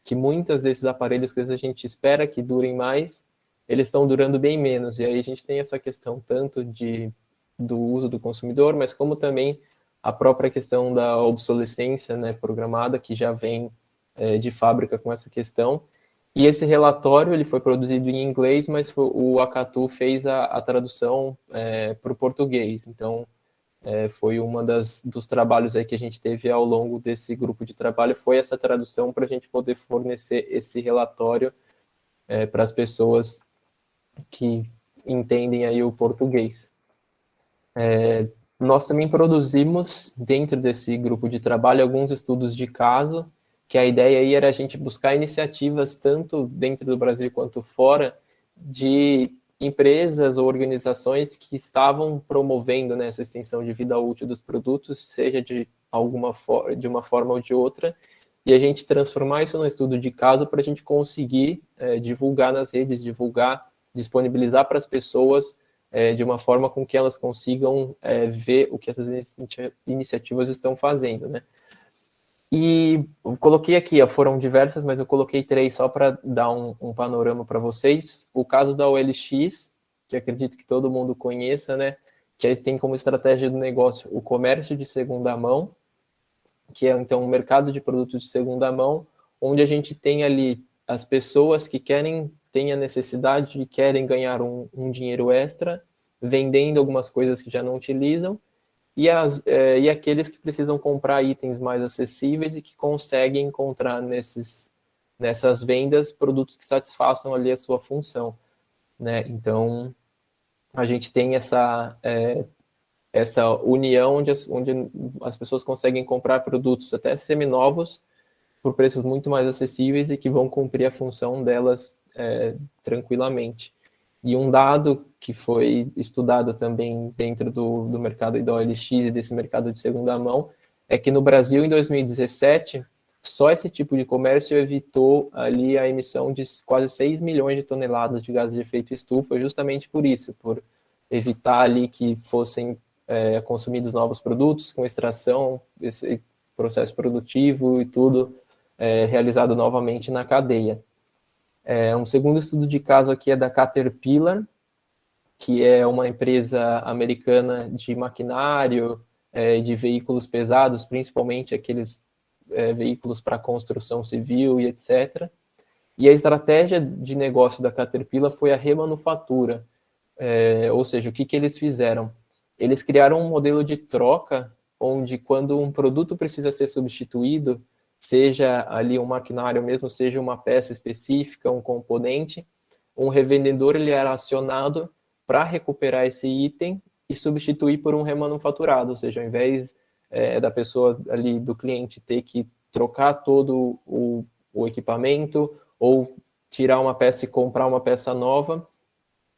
que muitos desses aparelhos que a gente espera que durem mais, eles estão durando bem menos. E aí a gente tem essa questão tanto do uso do consumidor, mas como também a própria questão da obsolescência, né, programada, que já vem de fábrica com essa questão. E esse relatório ele foi produzido em inglês, mas o Acatu fez a tradução para o português. Então, foi uma dos trabalhos aí que a gente teve ao longo desse grupo de trabalho, foi essa tradução para a gente poder fornecer esse relatório para as pessoas que entendem aí o português. Nós também produzimos, dentro desse grupo de trabalho, alguns estudos de caso, que a ideia aí era a gente buscar iniciativas, tanto dentro do Brasil quanto fora, de empresas ou organizações que estavam promovendo, né, essa extensão de vida útil dos produtos, seja de uma forma ou de outra, e a gente transformar isso num estudo de caso para a gente conseguir divulgar nas redes, disponibilizar para as pessoas de uma forma com que elas consigam ver o que essas iniciativas estão fazendo, né? E eu coloquei aqui, foram diversas, mas eu coloquei 3 só para dar um panorama para vocês. O caso da OLX, que acredito que todo mundo conheça, né? Que eles têm como estratégia do negócio o comércio de segunda mão, que é então um mercado de produtos de segunda mão, onde a gente tem ali as pessoas que têm a necessidade e querem ganhar um dinheiro extra, vendendo algumas coisas que já não utilizam, e aqueles que precisam comprar itens mais acessíveis e que conseguem encontrar nessas vendas produtos que satisfaçam ali a sua função, né? Então, a gente tem essa união onde as pessoas conseguem comprar produtos até seminovos por preços muito mais acessíveis e que vão cumprir a função delas tranquilamente. E um dado que foi estudado também dentro do mercado da OLX e desse mercado de segunda mão é que no Brasil, em 2017, só esse tipo de comércio evitou ali a emissão de quase 6 milhões de toneladas de gases de efeito estufa, justamente por isso, por evitar ali que fossem consumidos novos produtos com extração, esse processo produtivo e tudo realizado novamente na cadeia. Um segundo estudo de caso aqui é da Caterpillar, que é uma empresa americana de maquinário, de veículos pesados, principalmente aqueles veículos para construção civil e etc. E a estratégia de negócio da Caterpillar foi a remanufatura, ou seja, o que eles fizeram? Eles criaram um modelo de troca, onde quando um produto precisa ser substituído, seja ali um maquinário mesmo, seja uma peça específica, um componente, um revendedor ele era acionado para recuperar esse item e substituir por um remanufaturado, ou seja, ao invés da pessoa ali, do cliente, ter que trocar todo o equipamento ou tirar uma peça e comprar uma peça nova,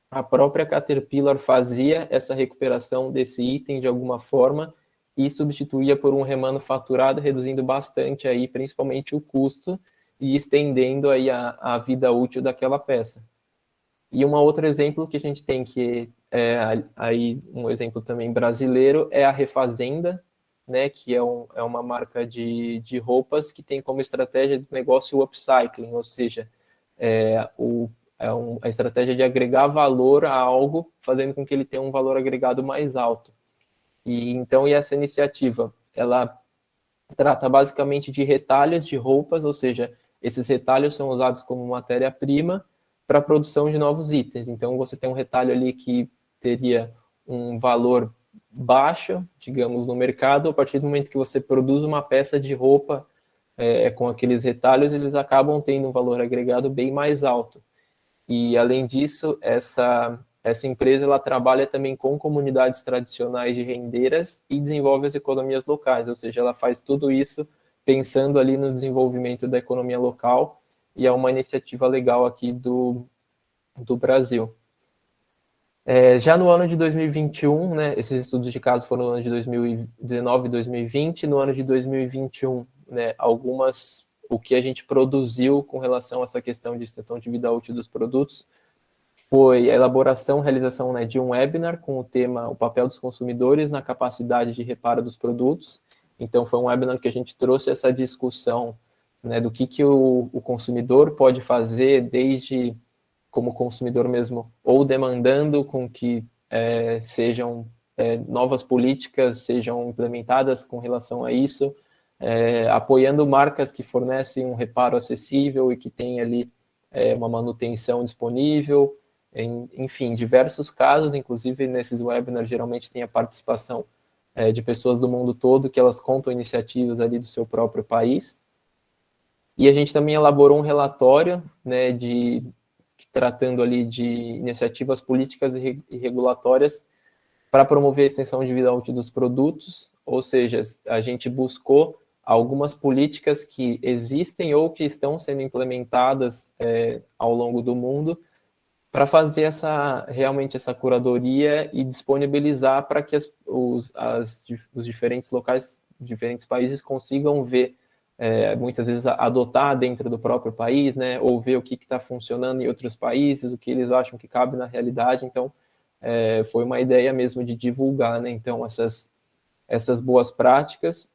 a própria Caterpillar fazia essa recuperação desse item de alguma forma e substituía por um remanufaturado, reduzindo bastante aí, principalmente o custo e estendendo aí a vida útil daquela peça. E um outro exemplo que a gente tem, que aí um exemplo também brasileiro, é a Refazenda, né, que é uma marca de roupas que tem como estratégia de negócio o upcycling, ou seja, a estratégia de agregar valor a algo, fazendo com que ele tenha um valor agregado mais alto. E essa iniciativa, ela trata basicamente de retalhos de roupas, ou seja, esses retalhos são usados como matéria-prima para a produção de novos itens. Então, você tem um retalho ali que teria um valor baixo, digamos, no mercado. A partir do momento que você produz uma peça de roupa com aqueles retalhos, eles acabam tendo um valor agregado bem mais alto. E, além disso, essa empresa ela trabalha também com comunidades tradicionais de rendeiras e desenvolve as economias locais, ou seja, ela faz tudo isso pensando ali no desenvolvimento da economia local, e é uma iniciativa legal aqui do Brasil. Já no ano de 2021, né, esses estudos de caso foram no ano de 2019 e 2020, no ano de 2021, né, o que a gente produziu com relação a essa questão de extensão de vida útil dos produtos foi a elaboração, realização, né, de um webinar com o tema o papel dos consumidores na capacidade de reparo dos produtos. Então, foi um webinar que a gente trouxe essa discussão, né, do que o consumidor pode fazer, desde como consumidor mesmo, ou demandando com que sejam novas políticas sejam implementadas com relação a isso, apoiando marcas que fornecem um reparo acessível e que tem ali uma manutenção disponível, enfim, diversos casos, inclusive nesses webinars geralmente tem a participação de pessoas do mundo todo, que elas contam iniciativas ali do seu próprio país. E a gente também elaborou um relatório, né, tratando ali de iniciativas políticas e regulatórias para promover a extensão de vida útil dos produtos, ou seja, a gente buscou algumas políticas que existem ou que estão sendo implementadas ao longo do mundo para fazer realmente essa curadoria e disponibilizar para que os diferentes locais, diferentes países consigam ver, muitas vezes adotar dentro do próprio país, né, ou ver o que está funcionando em outros países, o que eles acham que cabe na realidade. Então, foi uma ideia mesmo de divulgar, né, então, essas boas práticas,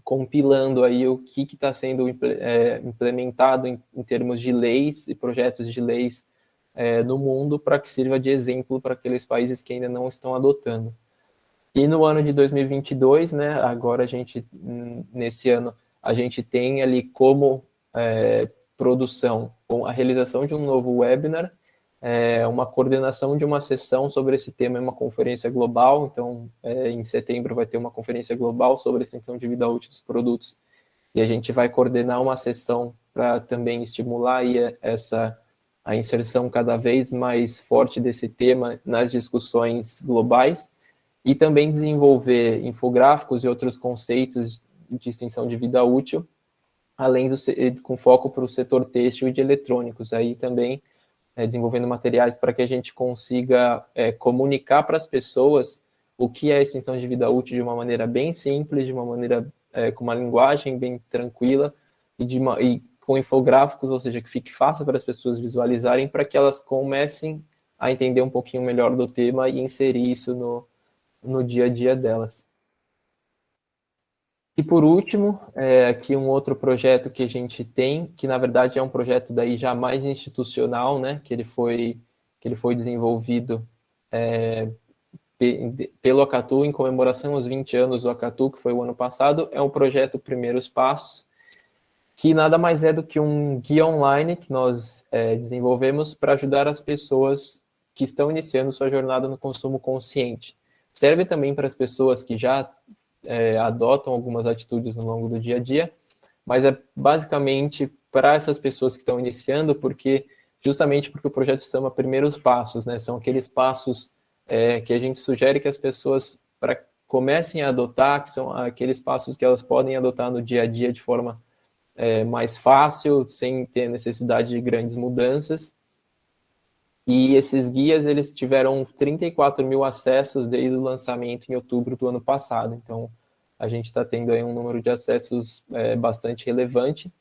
compilando aí o que está sendo implementado em termos de leis e projetos de leis no mundo, para que sirva de exemplo para aqueles países que ainda não estão adotando. E no ano de 2022, né, agora nesse ano, a gente tem ali como produção a realização de um novo webinar, uma coordenação de uma sessão sobre esse tema em uma conferência global. Então, em setembro vai ter uma conferência global sobre a extensão de vida útil dos produtos, e a gente vai coordenar uma sessão para também estimular aí a inserção cada vez mais forte desse tema nas discussões globais, e também desenvolver infográficos e outros conceitos de extensão de vida útil, além com foco para o setor têxtil e de eletrônicos. Aí também desenvolvendo materiais para que a gente consiga comunicar para as pessoas o que é a extensão de vida útil de uma maneira bem simples, de uma maneira com uma linguagem bem tranquila e com infográficos, ou seja, que fique fácil para as pessoas visualizarem, para que elas comecem a entender um pouquinho melhor do tema e inserir isso no dia a dia delas. E por último, aqui um outro projeto que a gente tem, que na verdade é um projeto daí já mais institucional, né, que ele foi desenvolvido pelo Acatu em comemoração aos 20 anos do Acatu, que foi o ano passado. É um projeto Primeiros Passos, que nada mais é do que um guia online que nós desenvolvemos para ajudar as pessoas que estão iniciando sua jornada no consumo consciente. Serve também para as pessoas que já adotam algumas atitudes no longo do dia a dia, mas é basicamente para essas pessoas que estão iniciando, justamente porque o projeto se chama Primeiros Passos, né? São aqueles passos que a gente sugere que as pessoas comecem a adotar, que são aqueles passos que elas podem adotar no dia a dia de forma mais fácil, sem ter necessidade de grandes mudanças. E esses guias, eles tiveram 34 mil acessos desde o lançamento em outubro do ano passado. Então, a gente está tendo aí um número de acessos bastante relevante.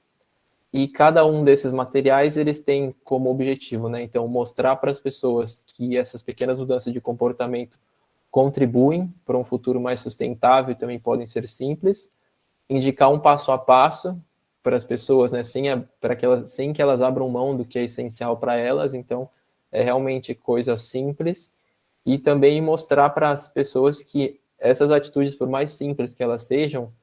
E cada um desses materiais, eles têm como objetivo, né? Então, mostrar para as pessoas que essas pequenas mudanças de comportamento contribuem para um futuro mais sustentável e também podem ser simples. Indicar um passo a passo para as pessoas, né? Sem que elas abram mão do que é essencial para elas. Então, é realmente coisa simples. E também mostrar para as pessoas que essas atitudes, por mais simples que elas sejam,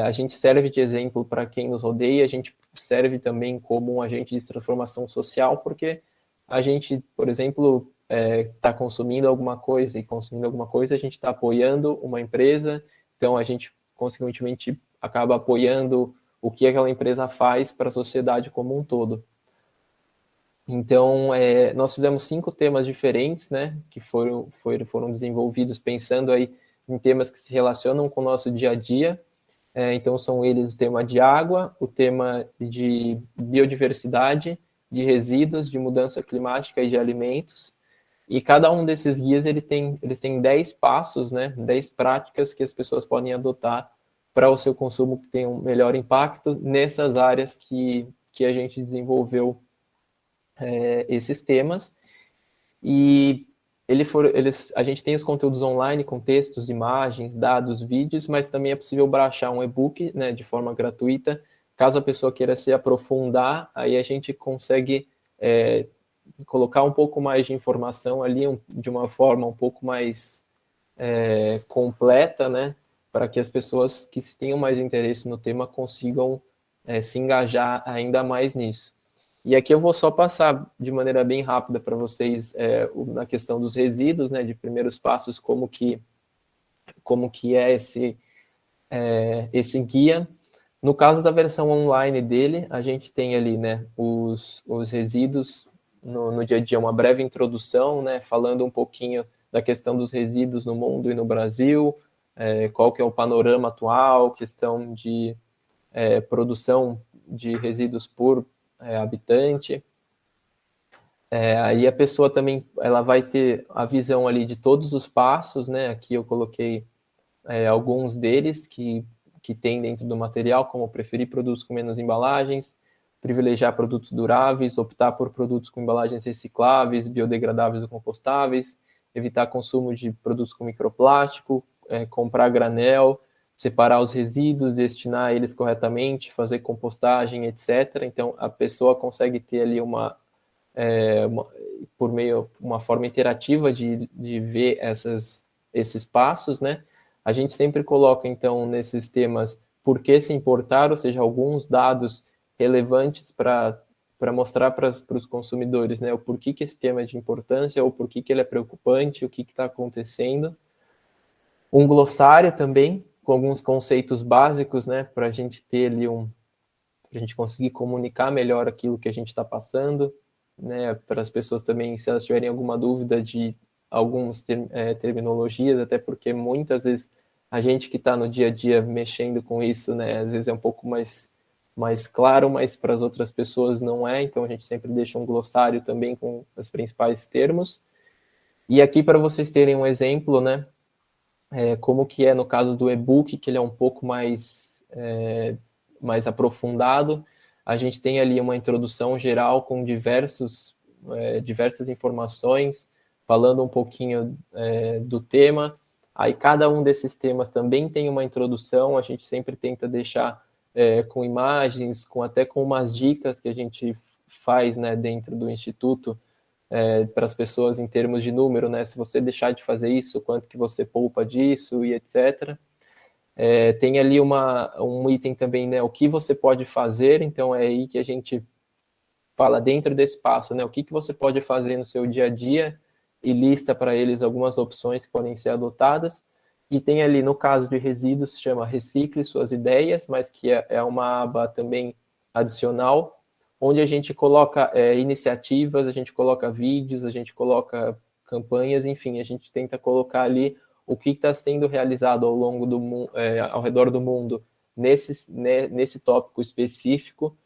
a gente serve de exemplo para quem nos rodeia, a gente serve também como um agente de transformação social, porque a gente, por exemplo, está consumindo alguma coisa, e consumindo alguma coisa a gente está apoiando uma empresa, então a gente, consequentemente, acaba apoiando o que aquela empresa faz para a sociedade como um todo. Então, nós fizemos 5 temas diferentes, né, que foram desenvolvidos pensando aí em temas que se relacionam com o nosso dia a dia. Então, são eles o tema de água, o tema de biodiversidade, de resíduos, de mudança climática e de alimentos. E cada um desses guias, eles têm 10 passos, né, 10 práticas que as pessoas podem adotar para o seu consumo que tem um melhor impacto nessas áreas que a gente desenvolveu esses temas. E a gente tem os conteúdos online com textos, imagens, dados, vídeos, mas também é possível baixar um e-book, né, de forma gratuita. Caso a pessoa queira se aprofundar, aí a gente consegue colocar um pouco mais de informação ali, de uma forma um pouco mais completa, né, para que as pessoas que tenham mais interesse no tema consigam se engajar ainda mais nisso. E aqui eu vou só passar de maneira bem rápida para vocês na questão dos resíduos, né, de primeiros passos, como que é esse guia. No caso da versão online dele, a gente tem ali, né, os resíduos no dia a dia, uma breve introdução, né, falando um pouquinho da questão dos resíduos no mundo e no Brasil, qual que é o panorama atual, questão de produção de resíduos por habitante. Aí a pessoa também ela vai ter a visão ali de todos os passos, né? Aqui eu coloquei alguns deles que tem dentro do material, como preferir produtos com menos embalagens, privilegiar produtos duráveis, optar por produtos com embalagens recicláveis, biodegradáveis ou compostáveis, evitar consumo de produtos com microplástico, comprar granel, separar os resíduos, destinar eles corretamente, fazer compostagem, etc. Então, a pessoa consegue ter ali uma forma interativa de ver esses passos, né? A gente sempre coloca, então, nesses temas, por que se importar, ou seja, alguns dados relevantes para mostrar para os consumidores, né, o porquê que esse tema é de importância, ou porquê que ele é preocupante, o que está acontecendo. Um glossário também, com alguns conceitos básicos, né, para a gente ter ali para a gente conseguir comunicar melhor aquilo que a gente está passando, né, para as pessoas também, se elas tiverem alguma dúvida de algumas terminologias, até porque muitas vezes a gente que está no dia a dia mexendo com isso, né, às vezes é um pouco mais claro, mas para as outras pessoas não é, então a gente sempre deixa um glossário também com os principais termos. E aqui para vocês terem um exemplo, né, como que é no caso do e-book, que ele é um pouco mais aprofundado. A gente tem ali uma introdução geral com diversas informações, falando um pouquinho do tema. Aí cada um desses temas também tem uma introdução, a gente sempre tenta deixar com imagens, até com umas dicas que a gente faz, né, dentro do Instituto, para as pessoas em termos de número, né, se você deixar de fazer isso, quanto que você poupa disso e etc. Tem ali um item também, né, o que você pode fazer, então é aí que a gente fala dentro desse passo, né, o que você pode fazer no seu dia a dia e lista para eles algumas opções que podem ser adotadas. E tem ali, no caso de resíduos, se chama Recicle Suas Ideias, mas que é uma aba também adicional, onde a gente coloca iniciativas, a gente coloca vídeos, a gente coloca campanhas, enfim, a gente tenta colocar ali o que está sendo realizado ao longo ao redor do mundo nesse tópico específico,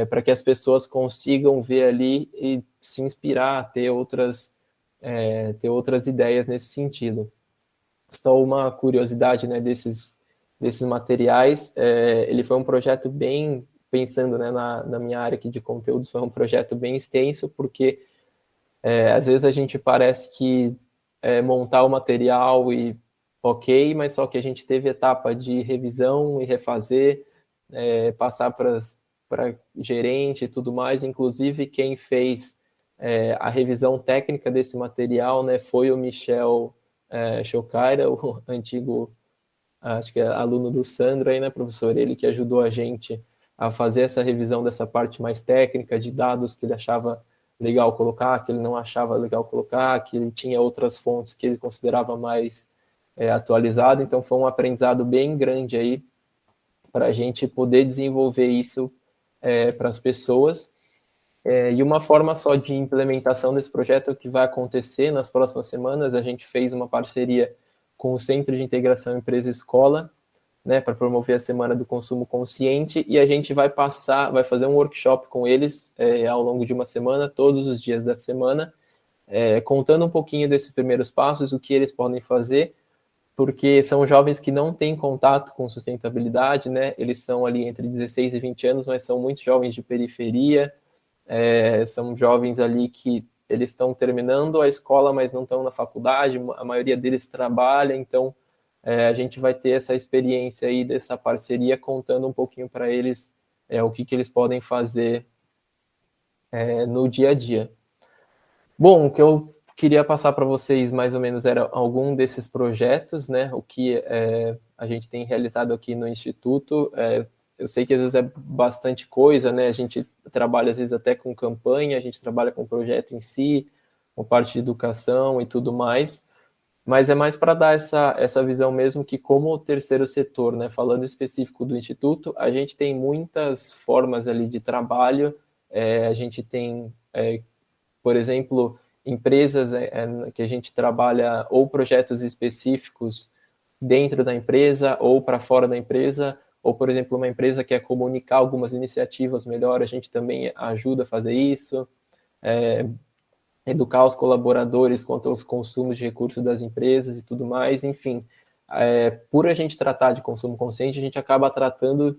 para que as pessoas consigam ver ali e se inspirar, ter outras ideias nesse sentido. Só uma curiosidade, né, desses materiais, ele foi um projeto bem, pensando, né, na minha área aqui de conteúdos, foi um projeto bem extenso, porque às vezes a gente parece que montar o material e ok, mas só que a gente teve etapa de revisão e refazer, passar para gerente e tudo mais, inclusive quem fez a revisão técnica desse material, né, foi o Michel Chocaira, o antigo, acho que é aluno do Sandro aí, né, professor? Ele que ajudou a gente a fazer essa revisão dessa parte mais técnica, de dados que ele achava legal colocar, que ele não achava legal colocar, que ele tinha outras fontes que ele considerava mais atualizado. Então, foi um aprendizado bem grande aí para a gente poder desenvolver isso para as pessoas. E uma forma só de implementação desse projeto que vai acontecer nas próximas semanas, a gente fez uma parceria com o Centro de Integração Empresa-Escola, né, para promover a Semana do Consumo Consciente, e a gente vai fazer um workshop com eles ao longo de uma semana, todos os dias da semana, contando um pouquinho desses primeiros passos, o que eles podem fazer, porque são jovens que não têm contato com sustentabilidade, né, eles são ali entre 16 e 20 anos, mas são muitos jovens de periferia, são jovens ali que eles estão terminando a escola, mas não estão na faculdade, a maioria deles trabalha, então a gente vai ter essa experiência aí dessa parceria, contando um pouquinho para eles o que eles podem fazer no dia a dia. Bom, o que eu queria passar para vocês mais ou menos era algum desses projetos, né, o que a gente tem realizado aqui no Instituto. Eu sei que às vezes é bastante coisa, né, a gente trabalha às vezes até com campanha, a gente trabalha com o projeto em si, com parte de educação e tudo mais, mas é mais para dar essa visão mesmo que, como terceiro setor, né, falando específico do Instituto, a gente tem muitas formas ali de trabalho, a gente tem, por exemplo, empresas que a gente trabalha ou projetos específicos dentro da empresa ou para fora da empresa, ou, por exemplo, uma empresa quer comunicar algumas iniciativas melhor, a gente também ajuda a fazer isso, educar os colaboradores quanto aos consumos de recursos das empresas e tudo mais, enfim. Por a gente tratar de consumo consciente, a gente acaba tratando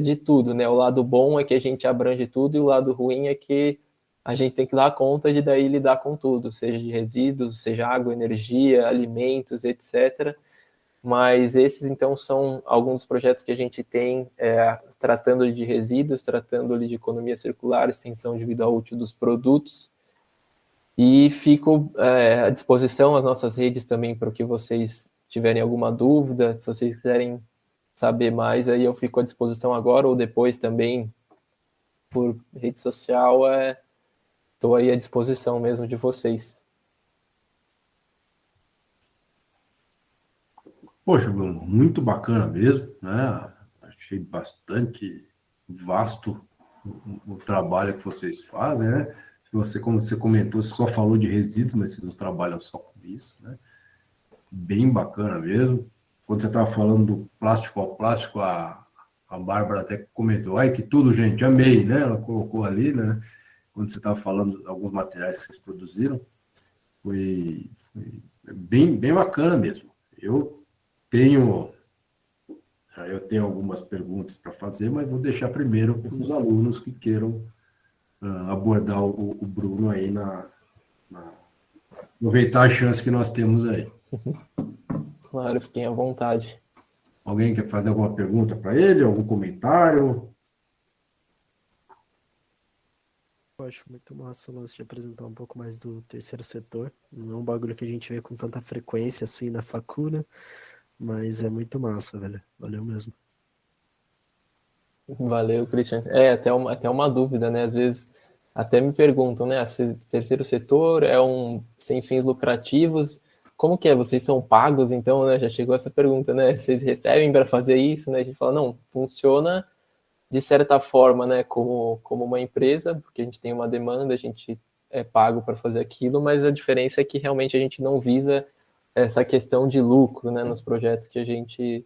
de tudo, né? O lado bom é que a gente abrange tudo, e o lado ruim é que a gente tem que dar conta de daí lidar com tudo, seja de resíduos, seja água, energia, alimentos, etc., mas esses, então, são alguns dos projetos que a gente tem tratando de resíduos, tratando de economia circular, extensão de vida útil dos produtos, e fico à disposição as nossas redes também para o que vocês tiverem alguma dúvida, se vocês quiserem saber mais, aí eu fico à disposição agora ou depois também por rede social, estou aí à disposição mesmo de vocês. Poxa, Bruno, muito bacana mesmo, né? Achei bastante vasto o trabalho que vocês fazem, né? Você, como você comentou, você só falou de resíduos, mas vocês não trabalham só com isso, né? Bem bacana mesmo. Quando você estava falando do plástico ao plástico, a Bárbara até comentou, ai, que tudo, gente, amei, né? Ela colocou ali, né? Quando você estava falando de alguns materiais que vocês produziram, foi bem bacana mesmo. Eu tenho algumas perguntas para fazer, mas vou deixar primeiro para os alunos que queiram abordar o Bruno aí aproveitar a chance que nós temos aí. Claro, fiquem à vontade. Alguém quer fazer alguma pergunta para ele? Algum comentário? Eu acho muito massa o lance de apresentar um pouco mais do terceiro setor. Não é um bagulho que a gente vê com tanta frequência assim na facul, né? Mas é muito massa, velho. Valeu mesmo. Valeu, Christian. Até uma dúvida, né? Às vezes até me perguntam, né? Terceiro setor é sem fins lucrativos. Como que é? Vocês são pagos, então, né? Já chegou essa pergunta, né? Vocês recebem para fazer isso, né? A gente fala, não, funciona de certa forma, né? Como uma empresa, porque a gente tem uma demanda, a gente é pago para fazer aquilo, mas a diferença é que realmente a gente não visa essa questão de lucro, né, nos projetos que a gente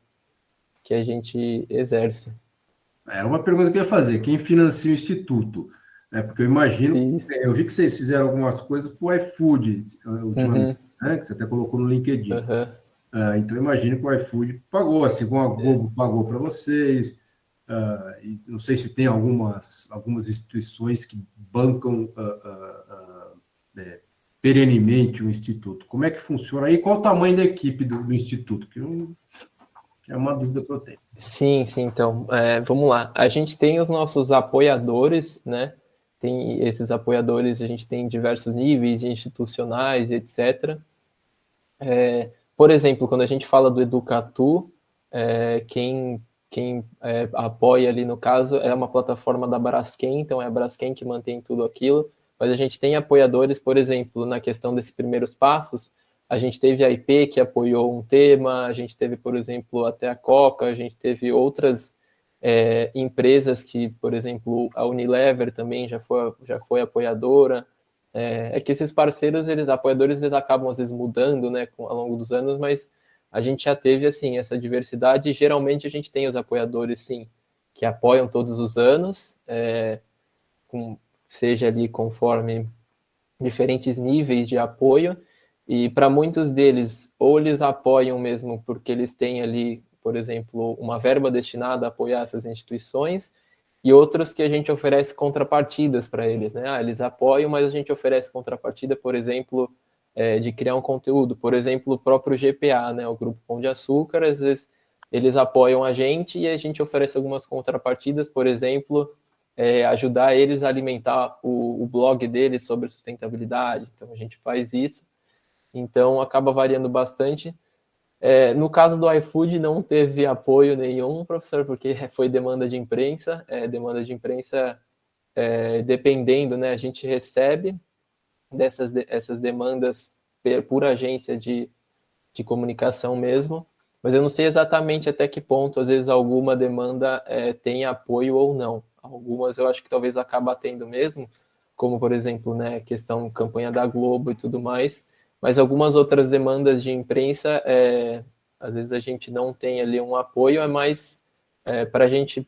exerce. Era uma pergunta que eu ia fazer. Quem financia o Instituto? Porque eu imagino, eu vi que vocês fizeram algumas coisas para o iFood, ultimamente, né? Que você até colocou no LinkedIn. Então, eu imagino que o iFood pagou, assim, como a Globo pagou para vocês. E não sei se tem algumas instituições que bancam perenemente o Instituto. Como é que funciona? E qual o tamanho da equipe do Instituto? Que é uma dúvida que eu tenho. Sim, então, vamos lá. A gente tem os nossos apoiadores, né? Tem esses apoiadores, a gente tem diversos níveis institucionais, etc. Por exemplo, quando a gente fala do Educatu, quem apoia ali, no caso, é uma plataforma da Braskem, então é a Braskem que mantém tudo aquilo, mas a gente tem apoiadores, por exemplo, na questão desses primeiros passos, a gente teve a IP que apoiou um tema, a gente teve, por exemplo, até a Coca, a gente teve outras empresas que, por exemplo, a Unilever também já foi apoiadora. Que esses parceiros, apoiadores, eles acabam às vezes mudando, né, ao longo dos anos, mas a gente já teve, assim, essa diversidade, e geralmente a gente tem os apoiadores, sim, que apoiam todos os anos, seja ali conforme diferentes níveis de apoio, e para muitos deles, ou eles apoiam mesmo porque eles têm ali, por exemplo, uma verba destinada a apoiar essas instituições, e outros que a gente oferece contrapartidas para eles, né? Eles apoiam, mas a gente oferece contrapartida, por exemplo, de criar um conteúdo. Por exemplo, o próprio GPA, né? O Grupo Pão de Açúcar, às vezes eles apoiam a gente e a gente oferece algumas contrapartidas, por exemplo, ajudar eles a alimentar o blog deles sobre sustentabilidade. Então, a gente faz isso. Então, acaba variando bastante. No caso do iFood, não teve apoio nenhum, professor, porque foi demanda de imprensa. Demanda de imprensa, dependendo, né? A gente recebe essas demandas por agência de comunicação mesmo, mas eu não sei exatamente até que ponto, às vezes, alguma demanda tem apoio ou não. Algumas eu acho que talvez acaba tendo mesmo, como, por exemplo, né, questão campanha da Globo e tudo mais, mas algumas outras demandas de imprensa, às vezes a gente não tem ali um apoio, é mais para a gente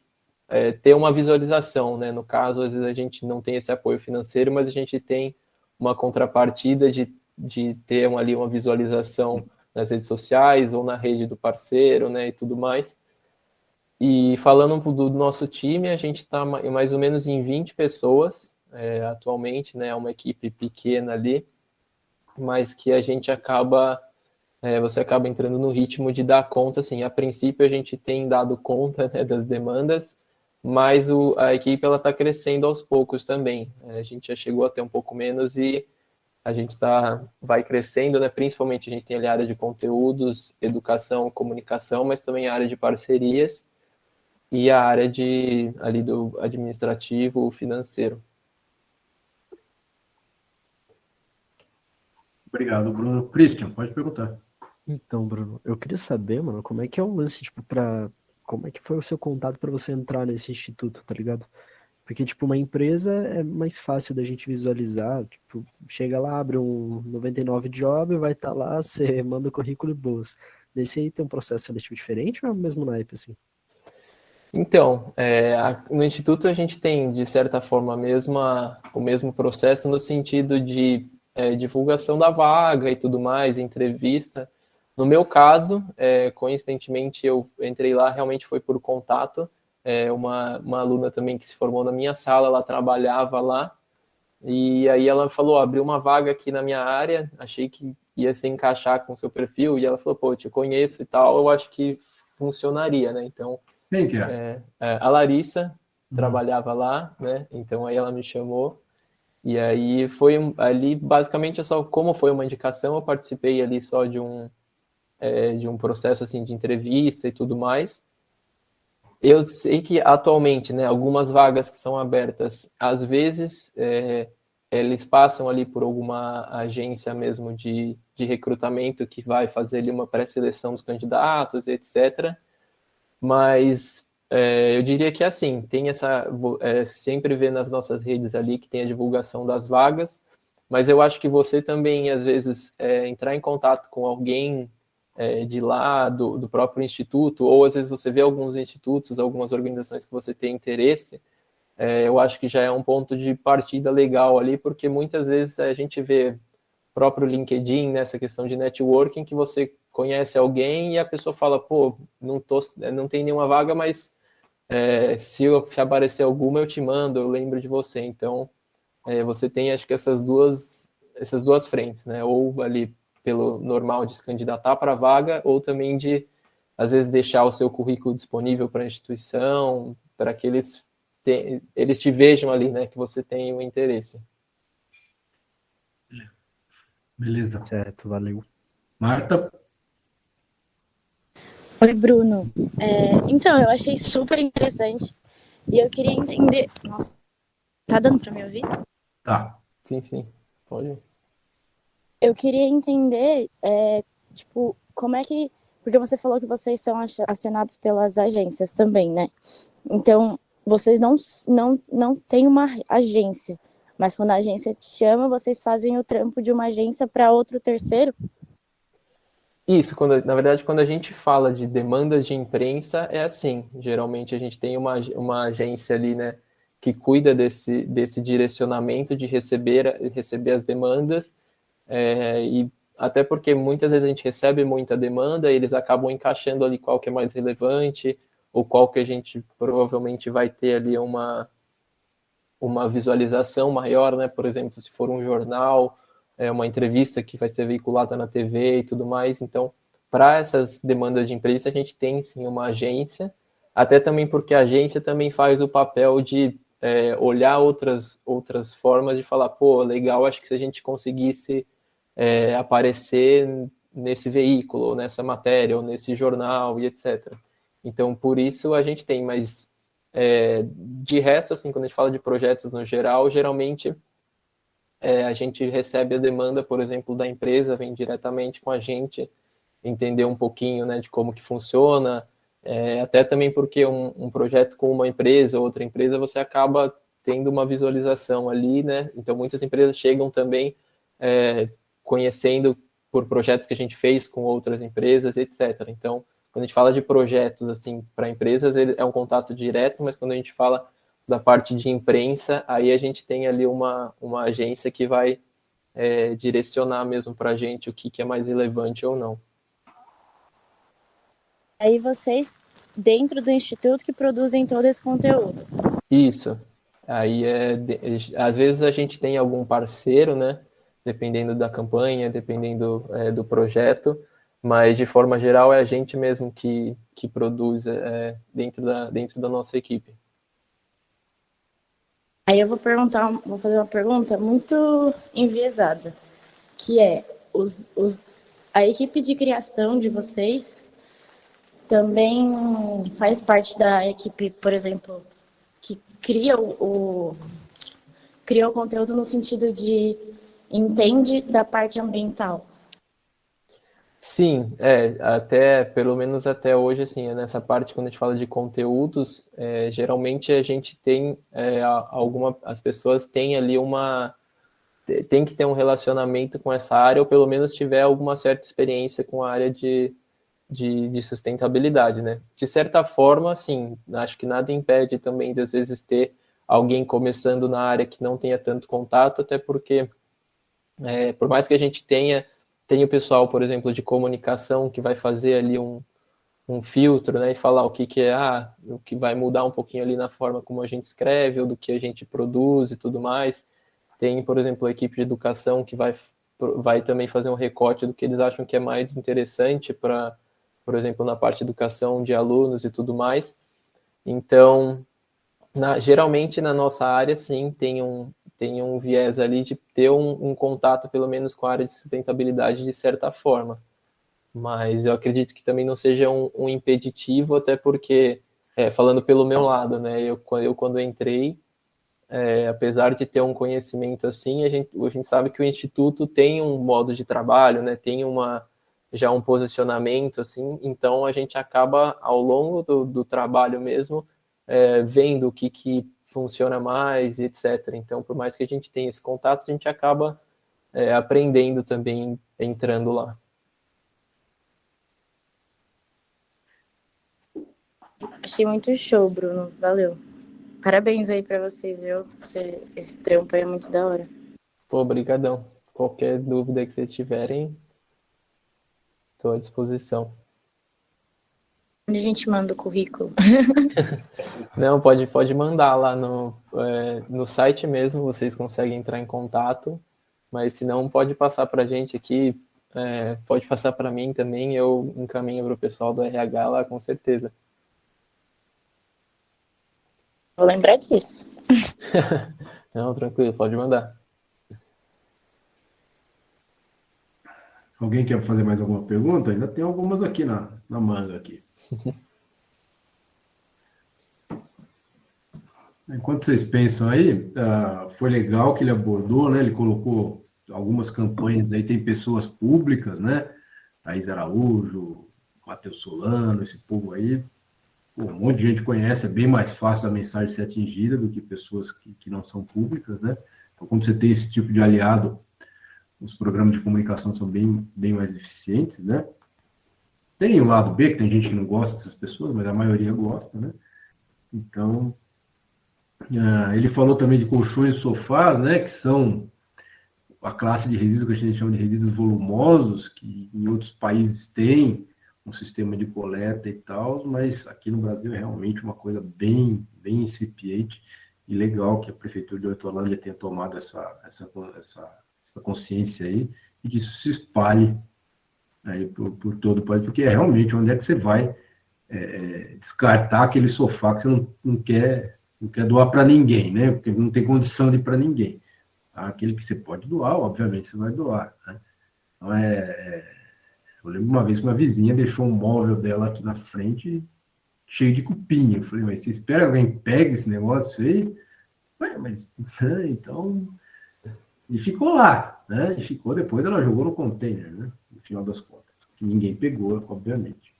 ter uma visualização, né? No caso, às vezes a gente não tem esse apoio financeiro, mas a gente tem uma contrapartida de ter ali uma visualização nas redes sociais ou na rede do parceiro, né, e tudo mais. E falando do nosso time, a gente está mais ou menos em 20 pessoas atualmente, né, é uma equipe pequena ali, mas que a gente você acaba entrando no ritmo de dar conta, assim, a princípio a gente tem dado conta, né, das demandas, mas a equipe está crescendo aos poucos também. A gente já chegou a ter um pouco menos e a gente vai crescendo, né? Principalmente a gente tem ali a área de conteúdos, educação, comunicação, mas também a área de parcerias e a área ali do administrativo, financeiro. Obrigado, Bruno. Christian, pode perguntar. Então, Bruno, eu queria saber, mano, como é que é o lance, tipo, como é que foi o seu contato para você entrar nesse instituto, tá ligado? Porque, tipo, uma empresa é mais fácil da gente visualizar, tipo, chega lá, abre um 99 job, vai estar lá, você manda o currículo e boas. Nesse aí tem um processo seletivo diferente ou é o mesmo naipe, assim? Então, no Instituto a gente tem, de certa forma, o mesmo processo no sentido de divulgação da vaga e tudo mais, entrevista. No meu caso, coincidentemente, eu entrei lá, realmente foi por contato. Uma aluna também que se formou na minha sala, ela trabalhava lá, e aí ela falou, abriu uma vaga aqui na minha área, achei que ia se encaixar com o seu perfil, e ela falou, pô, eu te conheço e tal, eu acho que funcionaria, né? Então, quem que é? A Larissa trabalhava lá, né? Então aí ela me chamou, e aí foi ali, basicamente, como foi uma indicação, eu participei ali só de um processo assim de entrevista e tudo mais. Eu sei que atualmente, né, algumas vagas que são abertas, às vezes eles passam ali por alguma agência mesmo de recrutamento que vai fazer ali uma pré-seleção dos candidatos, etc. Mas eu diria que assim, tem sempre vê nas nossas redes ali que tem a divulgação das vagas. mas eu acho que você também, às vezes, entrar em contato com alguém de lá, do próprio instituto, ou às vezes você vê alguns institutos, algumas organizações que você tem interesse, eu acho que já é um ponto de partida legal ali, porque muitas vezes a gente vê próprio LinkedIn, nessa questão de networking, que você conhece alguém e a pessoa fala, pô, não tem nenhuma vaga, mas se aparecer alguma eu te mando, eu lembro de você. Então, você tem, acho que essas duas frentes, né? Ou ali pelo normal de se candidatar para a vaga, ou também de, às vezes, deixar o seu currículo disponível para a instituição, para que eles te vejam ali, né? Que você tem um interesse. Beleza. Certo, valeu. Marta? Oi, Bruno. Então, eu achei super interessante e eu queria entender. Nossa, tá dando para me ouvir? Tá. Sim, pode. Eu queria entender, tipo, como é que. Porque você falou que vocês são acionados pelas agências também, né? Então, vocês não têm uma agência, mas quando a agência te chama, vocês fazem o trampo de uma agência para outro terceiro? Isso, na verdade, quando a gente fala de demandas de imprensa, é assim. Geralmente a gente tem uma agência ali, né, que cuida desse direcionamento de receber as demandas, e até porque muitas vezes a gente recebe muita demanda e eles acabam encaixando ali qual que é mais relevante, ou qual que a gente provavelmente vai ter ali uma visualização maior, né? Por exemplo, se for um jornal, uma entrevista que vai ser veiculada na TV e tudo mais. Então, para essas demandas de imprensa, a gente tem sim uma agência, até também porque a agência também faz o papel de olhar outras formas de falar, pô, legal, acho que se a gente conseguisse aparecer nesse veículo, ou nessa matéria, ou nesse jornal, e etc. Então, por isso a gente tem, mas de resto, assim, quando a gente fala de projetos no geral, geralmente a gente recebe a demanda, por exemplo, da empresa, vem diretamente com a gente, entender um pouquinho, né, de como que funciona, até também porque um projeto com uma empresa, outra empresa, você acaba tendo uma visualização ali, né, então muitas empresas chegam também conhecendo por projetos que a gente fez com outras empresas, etc. Então, quando a gente fala de projetos assim para empresas, ele é um contato direto, mas quando a gente fala da parte de imprensa, aí a gente tem ali uma agência que vai direcionar mesmo para a gente o que é mais relevante ou não. Aí vocês, dentro do instituto, que produzem todo esse conteúdo. Isso. Aí às vezes a gente tem algum parceiro, né? Dependendo da campanha, dependendo do projeto, mas de forma geral é a gente mesmo que produz dentro da nossa equipe. Aí eu vou fazer uma pergunta muito enviesada, que é a equipe de criação de vocês também faz parte da equipe, por exemplo, que cria o conteúdo no sentido de entende da parte ambiental. Sim, pelo menos até hoje, assim, nessa parte, quando a gente fala de conteúdos, geralmente a gente tem as pessoas têm ali tem que ter um relacionamento com essa área, ou pelo menos tiver alguma certa experiência com a área de sustentabilidade, né? De certa forma, sim, acho que nada impede também de, às vezes, ter alguém começando na área que não tenha tanto contato, até porque, por mais que a gente tenha o pessoal, por exemplo, de comunicação que vai fazer ali um filtro, né, e falar o que o que vai mudar um pouquinho ali na forma como a gente escreve, ou do que a gente produz e tudo mais. Tem, por exemplo, a equipe de educação que vai também fazer um recorte do que eles acham que é mais interessante para, por exemplo, na parte de educação de alunos e tudo mais. Então, geralmente na nossa área, sim, tem um viés ali de ter um contato, pelo menos, com a área de sustentabilidade de certa forma. Mas eu acredito que também não seja um impeditivo, até porque, falando pelo meu lado, né, eu quando entrei, apesar de ter um conhecimento assim, a gente sabe que o Instituto tem um modo de trabalho, né, tem já um posicionamento, assim, então a gente acaba, ao longo do trabalho mesmo, vendo o que funciona mais, etc. Então, por mais que a gente tenha esse contato, a gente acaba aprendendo também, entrando lá. Achei muito show, Bruno. Valeu. Parabéns aí pra vocês, viu? Esse trampo aí é muito da hora. Pô, obrigadão. Qualquer dúvida que vocês tiverem, estou à disposição. Onde a gente manda o currículo? Não, pode mandar lá no site mesmo, vocês conseguem entrar em contato, mas se não, pode passar para a gente aqui, pode passar para mim também, eu encaminho para o pessoal do RH lá, com certeza. Vou lembrar disso. Não, tranquilo, pode mandar. Alguém quer fazer mais alguma pergunta? Ainda tem algumas aqui na manga aqui. Enquanto vocês pensam aí, foi legal que ele abordou, né? Ele colocou algumas campanhas aí, tem pessoas públicas, né? Thaís Araújo, Matheus Solano, esse povo aí. Pô, um monte de gente conhece, é bem mais fácil a mensagem ser atingida do que pessoas que não são públicas, né? Então, quando você tem esse tipo de aliado, os programas de comunicação são bem mais eficientes, né? Tem o lado B, que tem gente que não gosta dessas pessoas, mas a maioria gosta, né? Então, ele falou também de colchões e sofás, né? Que são a classe de resíduos que a gente chama de resíduos volumosos, que em outros países tem um sistema de coleta e tal, mas aqui no Brasil é realmente uma coisa bem incipiente e legal que a Prefeitura de Hortolândia tenha tomado essa consciência aí e que isso se espalhe aí por todo o país, porque é realmente onde é que você vai descartar aquele sofá que você não quer doar para ninguém, né? Porque não tem condição de ir para ninguém. Tá? Aquele que você pode doar, obviamente você vai doar, né? Então eu lembro uma vez que uma vizinha deixou um móvel dela aqui na frente cheio de cupinha. Eu falei, mas você espera que alguém pegue esse negócio aí? Ué, mas então... E ficou lá, né? E ficou, depois ela jogou no container, né? No final das contas. Que ninguém pegou, obviamente.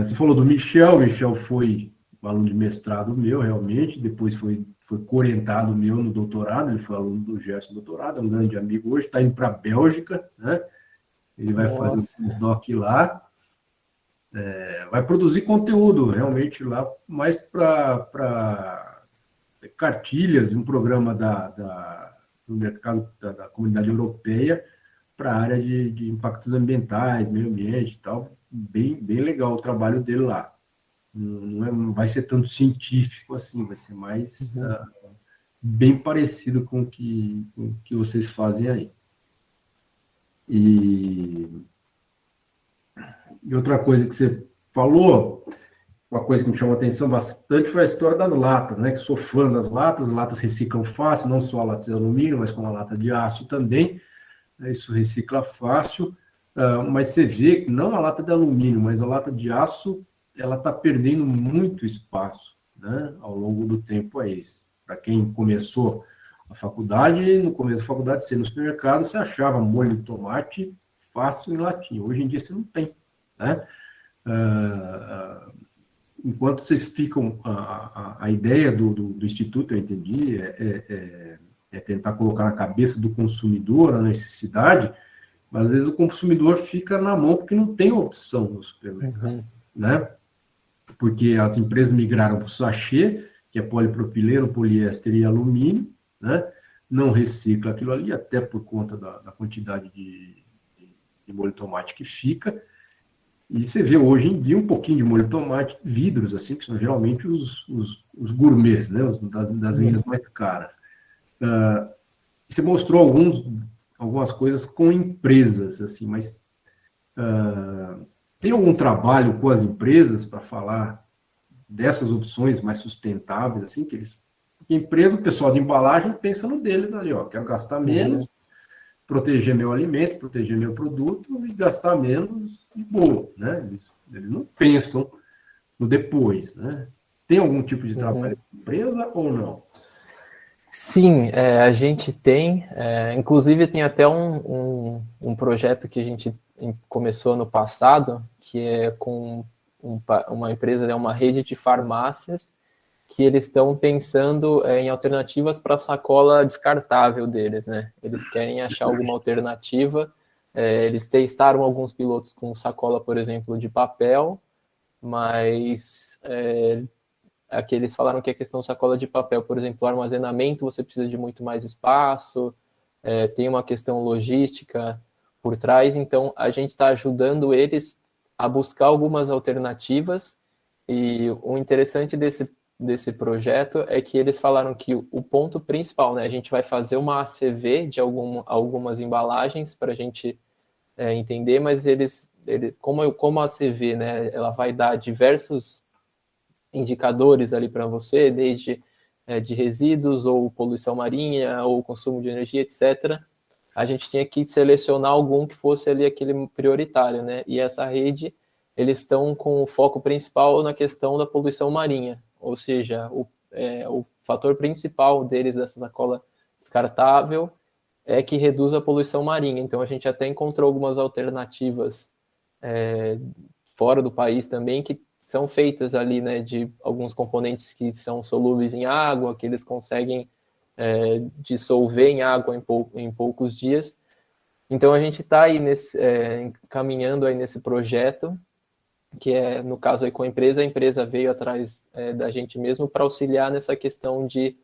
Você falou do Michel. O Michel foi um aluno de mestrado meu, realmente. Depois foi co-orientado meu no doutorado. Ele foi aluno do Gerson doutorado, é um grande amigo hoje. Está indo para a Bélgica, né? Ele vai fazer um doc lá. Vai produzir conteúdo, realmente, lá, mais para cartilhas, um programa do mercado da comunidade europeia para a área de impactos ambientais, meio ambiente e tal. Bem legal o trabalho dele lá. Não vai ser tanto científico assim, vai ser mais bem parecido com o que vocês fazem aí. E outra coisa que você falou, uma coisa que me chamou a atenção bastante foi a história das latas, né? Que sou fã das latas, as latas reciclam fácil, não só a lata de alumínio, mas como a lata de aço também. Isso recicla fácil, mas você vê que não a lata de alumínio, mas a lata de aço, ela está perdendo muito espaço, né? Ao longo do tempo é esse. Para quem começou a faculdade, no começo da faculdade, você no supermercado, você achava molho de tomate fácil em latinha. Hoje em dia você não tem, né? Enquanto vocês ficam... A ideia do Instituto, eu entendi, é tentar colocar na cabeça do consumidor a necessidade, mas às vezes o consumidor fica na mão porque não tem opção no supermercado, né? Porque as empresas migraram para o sachê, que é polipropileno, poliéster e alumínio, né? Não recicla aquilo ali, até por conta da quantidade de molho de tomate que fica. E você vê hoje em dia um pouquinho de molho de tomate, vidros, assim, que são geralmente os gourmets, né? Das linhas mais caras. Você mostrou algumas coisas com empresas, assim, mas tem algum trabalho com as empresas para falar dessas opções mais sustentáveis, assim, porque empresa, o pessoal de embalagem pensa no deles ali, ó, quero gastar menos, proteger meu alimento, proteger meu produto e gastar menos de boa, né? Eles não pensam no depois, né? Tem algum tipo de trabalho de empresa ou não? Sim, a gente tem, inclusive tem até um projeto que a gente começou no passado, que é com uma empresa, uma rede de farmácias, que eles estão pensando em alternativas para a sacola descartável deles, né? Eles querem achar alguma alternativa. Eles testaram alguns pilotos com sacola, por exemplo, de papel, mas aqui eles falaram que a questão sacola de papel, por exemplo, o armazenamento, você precisa de muito mais espaço, tem uma questão logística por trás, então a gente está ajudando eles a buscar algumas alternativas, e o interessante desse projeto é que eles falaram que o ponto principal, né, a gente vai fazer uma ACV de algumas embalagens para a gente entender, mas como a ACV, né, ela vai dar diversos indicadores ali para você, desde de resíduos, ou poluição marinha, ou consumo de energia, etc., a gente tinha que selecionar algum que fosse ali aquele prioritário, né? E essa rede, eles estão com o foco principal na questão da poluição marinha, ou seja, o fator principal deles, dessa sacola descartável, é que reduz a poluição marinha. Então, a gente até encontrou algumas alternativas fora do país também, que são feitas ali, né, de alguns componentes que são solúveis em água, que eles conseguem dissolver em água em poucos dias. Então, a gente está aí caminhando aí nesse projeto, que no caso aí com a empresa veio atrás da gente mesmo para auxiliar nessa questão de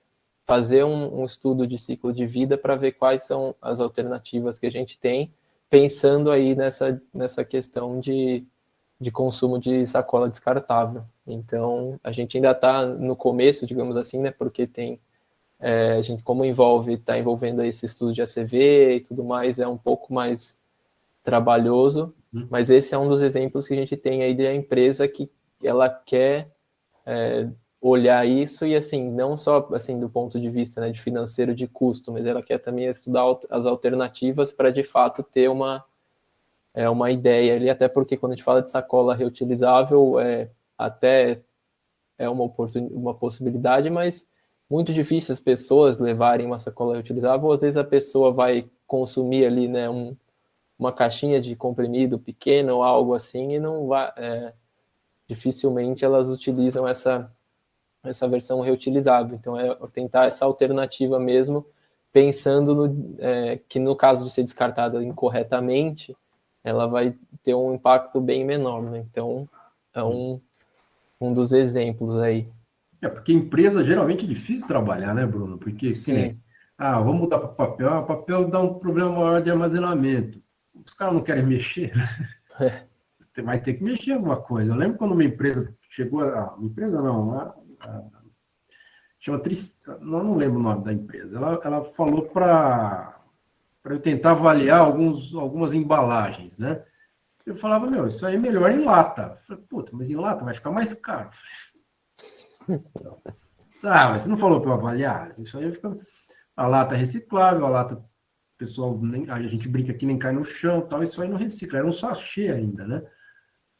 fazer um estudo de ciclo de vida para ver quais são as alternativas que a gente tem, pensando aí nessa questão de consumo de sacola descartável. Então, a gente ainda está no começo, digamos assim, né, porque a gente, como está envolvendo aí esse estudo de ACV e tudo mais, é um pouco mais trabalhoso, mas esse é um dos exemplos que a gente tem aí da empresa que ela quer olhar isso, e assim, não só assim do ponto de vista, né, de financeiro, de custo, mas ela quer também estudar as alternativas para de fato ter uma ideia ali, até porque quando a gente fala de sacola reutilizável, até é uma possibilidade, mas muito difícil as pessoas levarem uma sacola reutilizável, às vezes a pessoa vai consumir ali, né, uma caixinha de comprimido pequena ou algo assim, e não vai, dificilmente elas utilizam essa versão reutilizável. Então, tentar essa alternativa mesmo, pensando que no caso de ser descartada incorretamente, ela vai ter um impacto bem menor, né? Então, é um dos exemplos aí. Porque empresa geralmente é difícil trabalhar, né, Bruno? Porque, vamos mudar para papel. Papel dá um problema maior de armazenamento. Os caras não querem mexer, né? Você vai ter que mexer em alguma coisa. Eu lembro quando uma empresa chegou, chama não lembro o nome da empresa. Ela falou para eu tentar avaliar algumas embalagens, né? Eu falava, isso aí é melhor em lata. Eu falei, puta, mas em lata vai ficar mais caro. Mas você não falou para eu avaliar? Isso aí fica... A lata é reciclável, a lata, pessoal, a gente brinca que nem cai no chão, tal, isso aí não recicla, era um sachê ainda, né?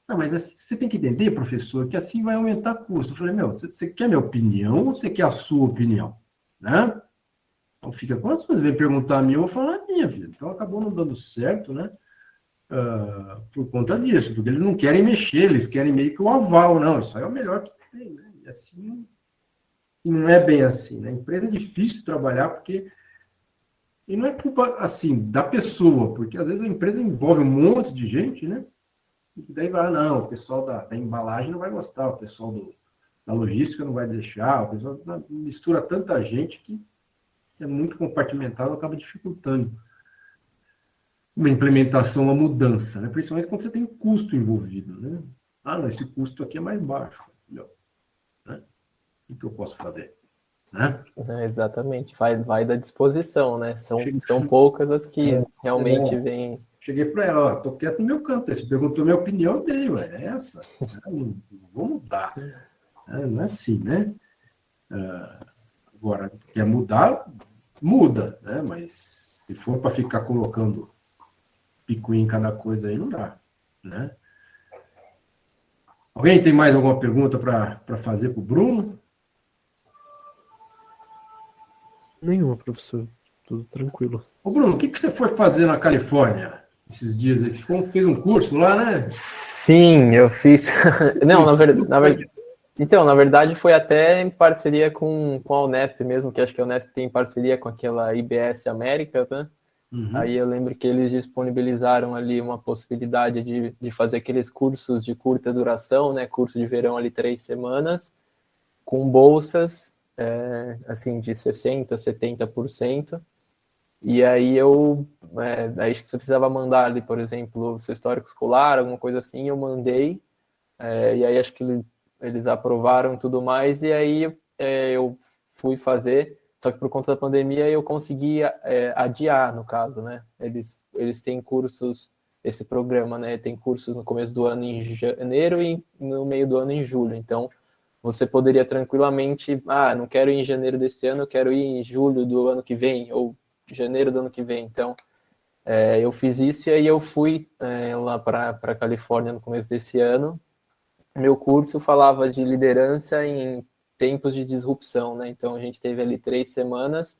Mas assim, você tem que entender, professor, que assim vai aumentar custo. Eu falei, você quer minha opinião ou você quer a sua opinião? Né? Então fica, quando você vem perguntar a minha, eu vou falar a minha, vida. Então acabou não dando certo, né? Por conta disso, porque eles não querem mexer, eles querem meio que o aval, não, isso aí é o melhor que tem, né? E assim, e não é bem assim, né? A empresa é difícil trabalhar porque, e não é culpa, assim, da pessoa, porque às vezes a empresa envolve um monte de gente, né? E daí vai, o pessoal da embalagem não vai gostar, o pessoal da logística não vai deixar, o pessoal mistura tanta gente que é muito compartimentado, acaba dificultando uma implementação, uma mudança, né? Principalmente quando você tem custo envolvido, né? Não, esse custo aqui é mais baixo. Né? O que eu posso fazer? Né? Exatamente, vai da disposição, né? São poucas as que realmente vêm. Cheguei para ela, estou quieto no meu canto. Você perguntou minha opinião, eu dei, é essa. Não vou mudar. Não é assim, né? Agora, quer mudar, muda, né? Mas se for para ficar colocando picuinha em cada coisa aí, não dá, né? Alguém tem mais alguma pergunta para fazer para o Bruno? Nenhuma, professor. Tudo tranquilo. Ô, Bruno, o que você foi fazer na Califórnia esses dias aí? Você fez um curso lá, né? Sim, eu fiz. Não, na verdade, Então, na verdade, foi até em parceria com a Unesp mesmo, que acho que a Unesp tem parceria com aquela IBS Américas, né? Aí eu lembro que eles disponibilizaram ali uma possibilidade de fazer aqueles cursos de curta duração, né? Curso de verão ali 3 semanas, com bolsas, assim, de 60%, 70%. E aí aí você precisava mandar ali, por exemplo, seu histórico escolar, alguma coisa assim, eu mandei, e aí acho que eles aprovaram tudo mais, e aí eu fui fazer, só que por conta da pandemia eu consegui adiar, no caso, né? Eles têm cursos, esse programa, né? Tem cursos no começo do ano em janeiro e no meio do ano em julho, então você poderia tranquilamente, não quero ir em janeiro desse ano, eu quero ir em julho do ano que vem, ou janeiro do ano que vem. Então, eu fiz isso e aí eu fui lá para a Califórnia no começo desse ano. Meu curso falava de liderança em tempos de disrupção, né? Então, a gente teve ali 3 semanas,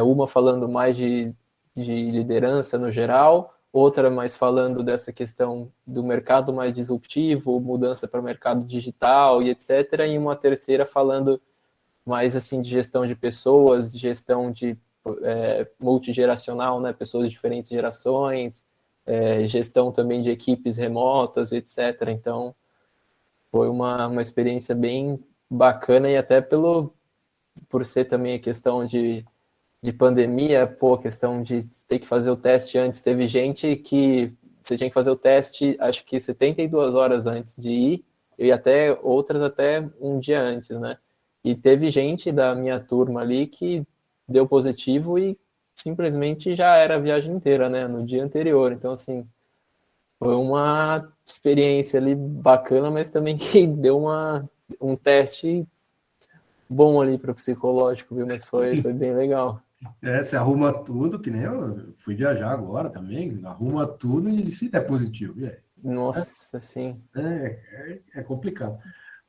uma falando mais de liderança no geral, outra mais falando dessa questão do mercado mais disruptivo, mudança para o mercado digital e etc. E uma terceira falando mais assim de gestão de pessoas, de gestão de multigeracional, né? Pessoas de diferentes gerações, gestão também de equipes remotas, etc. Então, foi uma experiência bem bacana e até por ser também a questão de pandemia, questão de ter que fazer o teste antes. Teve gente que você tinha que fazer o teste, acho que 72 horas antes de ir, e até outras até um dia antes, né? E teve gente da minha turma ali que deu positivo e simplesmente já era a viagem inteira, né? No dia anterior. Então, assim, foi uma experiência ali bacana, mas também que deu um teste bom ali para o psicológico, viu? Mas foi bem legal. Você arruma tudo, que nem eu fui viajar agora também, arruma tudo e se der positivo. E aí? Nossa, sim. É complicado.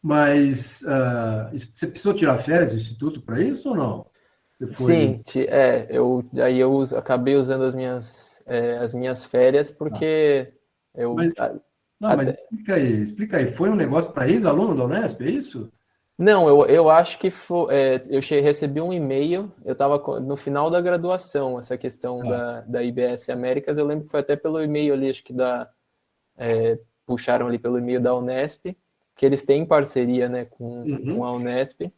Mas você precisou tirar férias do Instituto para isso ou não? Sim, eu acabei usando as minhas férias porque Mas explica aí. Foi um negócio para ex-aluno da Unesp, é isso? Não, eu acho que eu recebi um e-mail, eu estava no final da graduação, essa questão da IBS Américas, eu lembro que foi até pelo e-mail ali, acho que puxaram ali pelo e-mail da Unesp, que eles têm parceria, né, com a Unesp,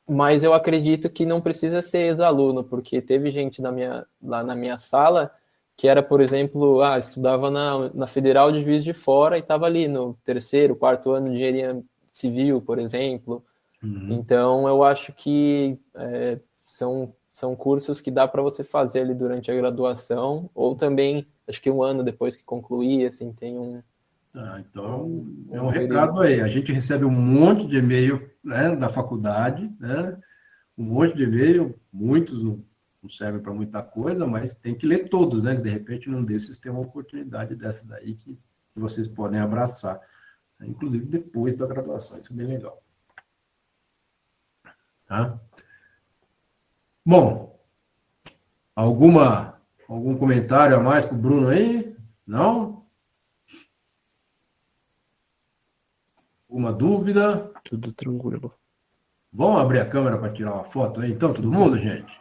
mas eu acredito que não precisa ser ex-aluno, porque teve gente lá na minha sala que era, por exemplo, estudava na Federal de Juiz de Fora e estava ali no 3º, 4º ano de engenharia civil, por exemplo. Então, eu acho que são cursos que dá para você fazer ali durante a graduação, ou também, acho que um ano depois que concluir, assim, tem então, é um recado aí. A gente recebe um monte de e-mail, né, da faculdade, né? Um monte de e-mail, muitos não servem para muita coisa, mas tem que ler todos, né? De repente, num desses tem uma oportunidade dessa daí que vocês podem abraçar, inclusive depois da graduação. Isso é bem legal. Tá? Bom, algum comentário a mais para o Bruno aí? Não? Alguma dúvida? Tudo tranquilo. Vamos abrir a câmera para tirar uma foto aí, então, todo mundo, gente?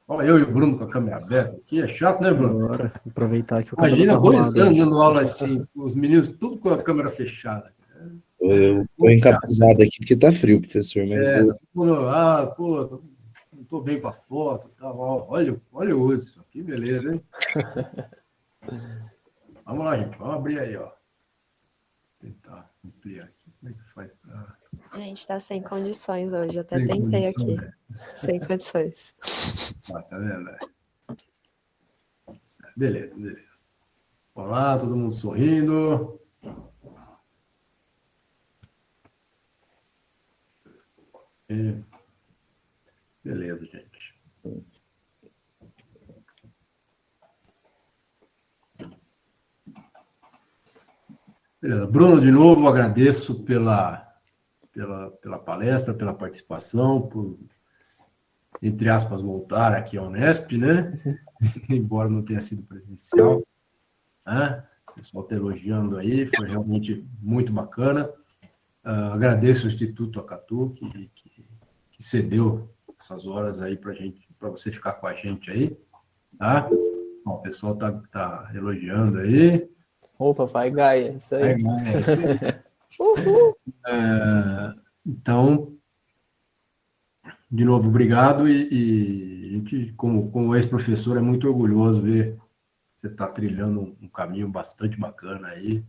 Olha, eu e o Bruno com a câmera aberta aqui. É chato, né, Bruno? Agora, aproveitar que o Imagina 2 anos dando aula assim, os meninos tudo com a câmera fechada. Eu estou encapuzado aqui porque tá frio, professor. Mas não estou bem para foto. Tá, olha isso, que beleza, hein? Vamos lá, gente, vamos abrir aí, ó. Tentar ampliar aqui. Como é que faz pra... A gente está sem condições hoje, eu até tentei aqui. Né? Sem condições. Tá vendo? Beleza. Olá, todo mundo sorrindo. Beleza, gente. Beleza. Bruno, de novo, agradeço pela palestra, pela participação, por, entre aspas, voltar aqui à Unesp, né? Embora não tenha sido presencial. Né? O pessoal está elogiando aí, foi realmente muito bacana. Agradeço o Instituto Acatu que cedeu essas horas aí para você ficar com a gente aí, tá? Bom, o pessoal tá elogiando aí. Opa, Pai Gaia, isso aí. É isso aí. Então, de novo, obrigado e a gente, como ex-professor, é muito orgulhoso ver você tá trilhando um caminho bastante bacana aí,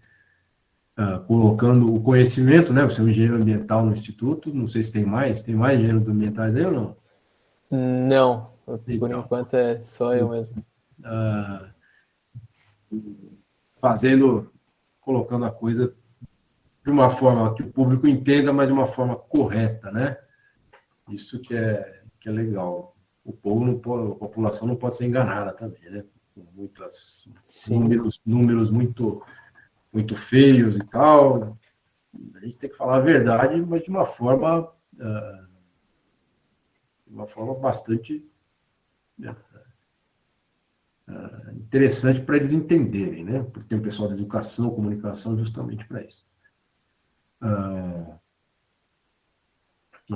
colocando o conhecimento, né? Você é um engenheiro ambiental no Instituto, não sei se tem mais engenheiros ambientais aí ou não? Não, por Então. enquanto é só eu mesmo. Colocando a coisa de uma forma que o público entenda, mas de uma forma correta, né? Isso que é legal. O povo não pode, a população não pode ser enganada também, né? Com números muito feios e tal. A gente tem que falar a verdade, mas de uma forma bastante interessante para eles entenderem, né? Porque tem o pessoal da educação, comunicação, justamente para isso.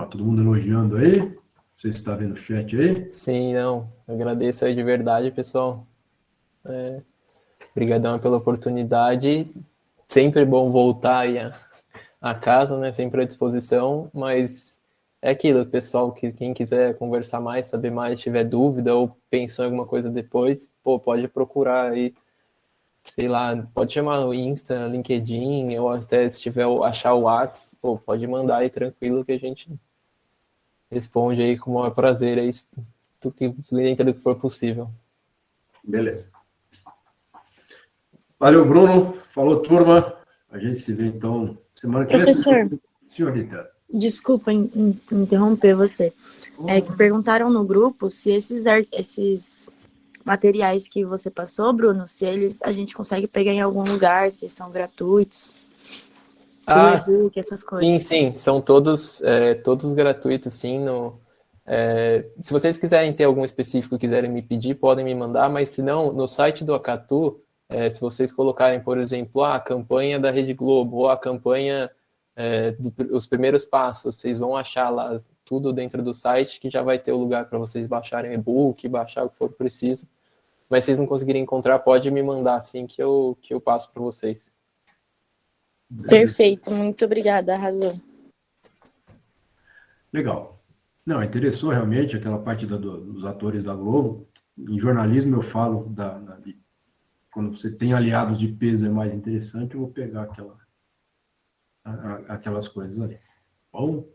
Todo mundo elogiando aí. Você está vendo o chat aí? Sim, não. Agradeço aí de verdade, pessoal. Obrigadão pela oportunidade. Sempre bom voltar aí a casa, né? Sempre à disposição, mas é aquilo, pessoal, que quem quiser conversar mais, saber mais, tiver dúvida ou pensou em alguma coisa depois, pode procurar aí, sei lá, pode chamar o Insta, LinkedIn, ou até se tiver achar o WhatsApp, pode mandar aí tranquilo que a gente responde aí com o maior prazer aí, dentro do que for possível. Beleza. Valeu, Bruno. Falou, turma. A gente se vê, então, semana que vem. Professor, senhorita. Desculpa interromper você. É que perguntaram no grupo se esses materiais que você passou, Bruno, se a gente consegue pegar em algum lugar, se são gratuitos. O e-book, essas coisas. Sim, são todos gratuitos, sim. Se vocês quiserem ter algum específico, quiserem me pedir, podem me mandar, mas se não, no site do Acatu, se vocês colocarem, por exemplo, a campanha da Rede Globo, ou a campanha os primeiros passos, vocês vão achar lá tudo dentro do site, que já vai ter o lugar para vocês baixarem e-book, baixar o que for preciso. Mas se vocês não conseguirem encontrar, pode me mandar assim que eu passo para vocês. Perfeito, muito obrigada, arrasou. Legal. Não, interessou realmente aquela parte dos atores da Globo. Em jornalismo eu falo quando você tem aliados de peso é mais interessante, eu vou pegar aquelas coisas ali. Bom?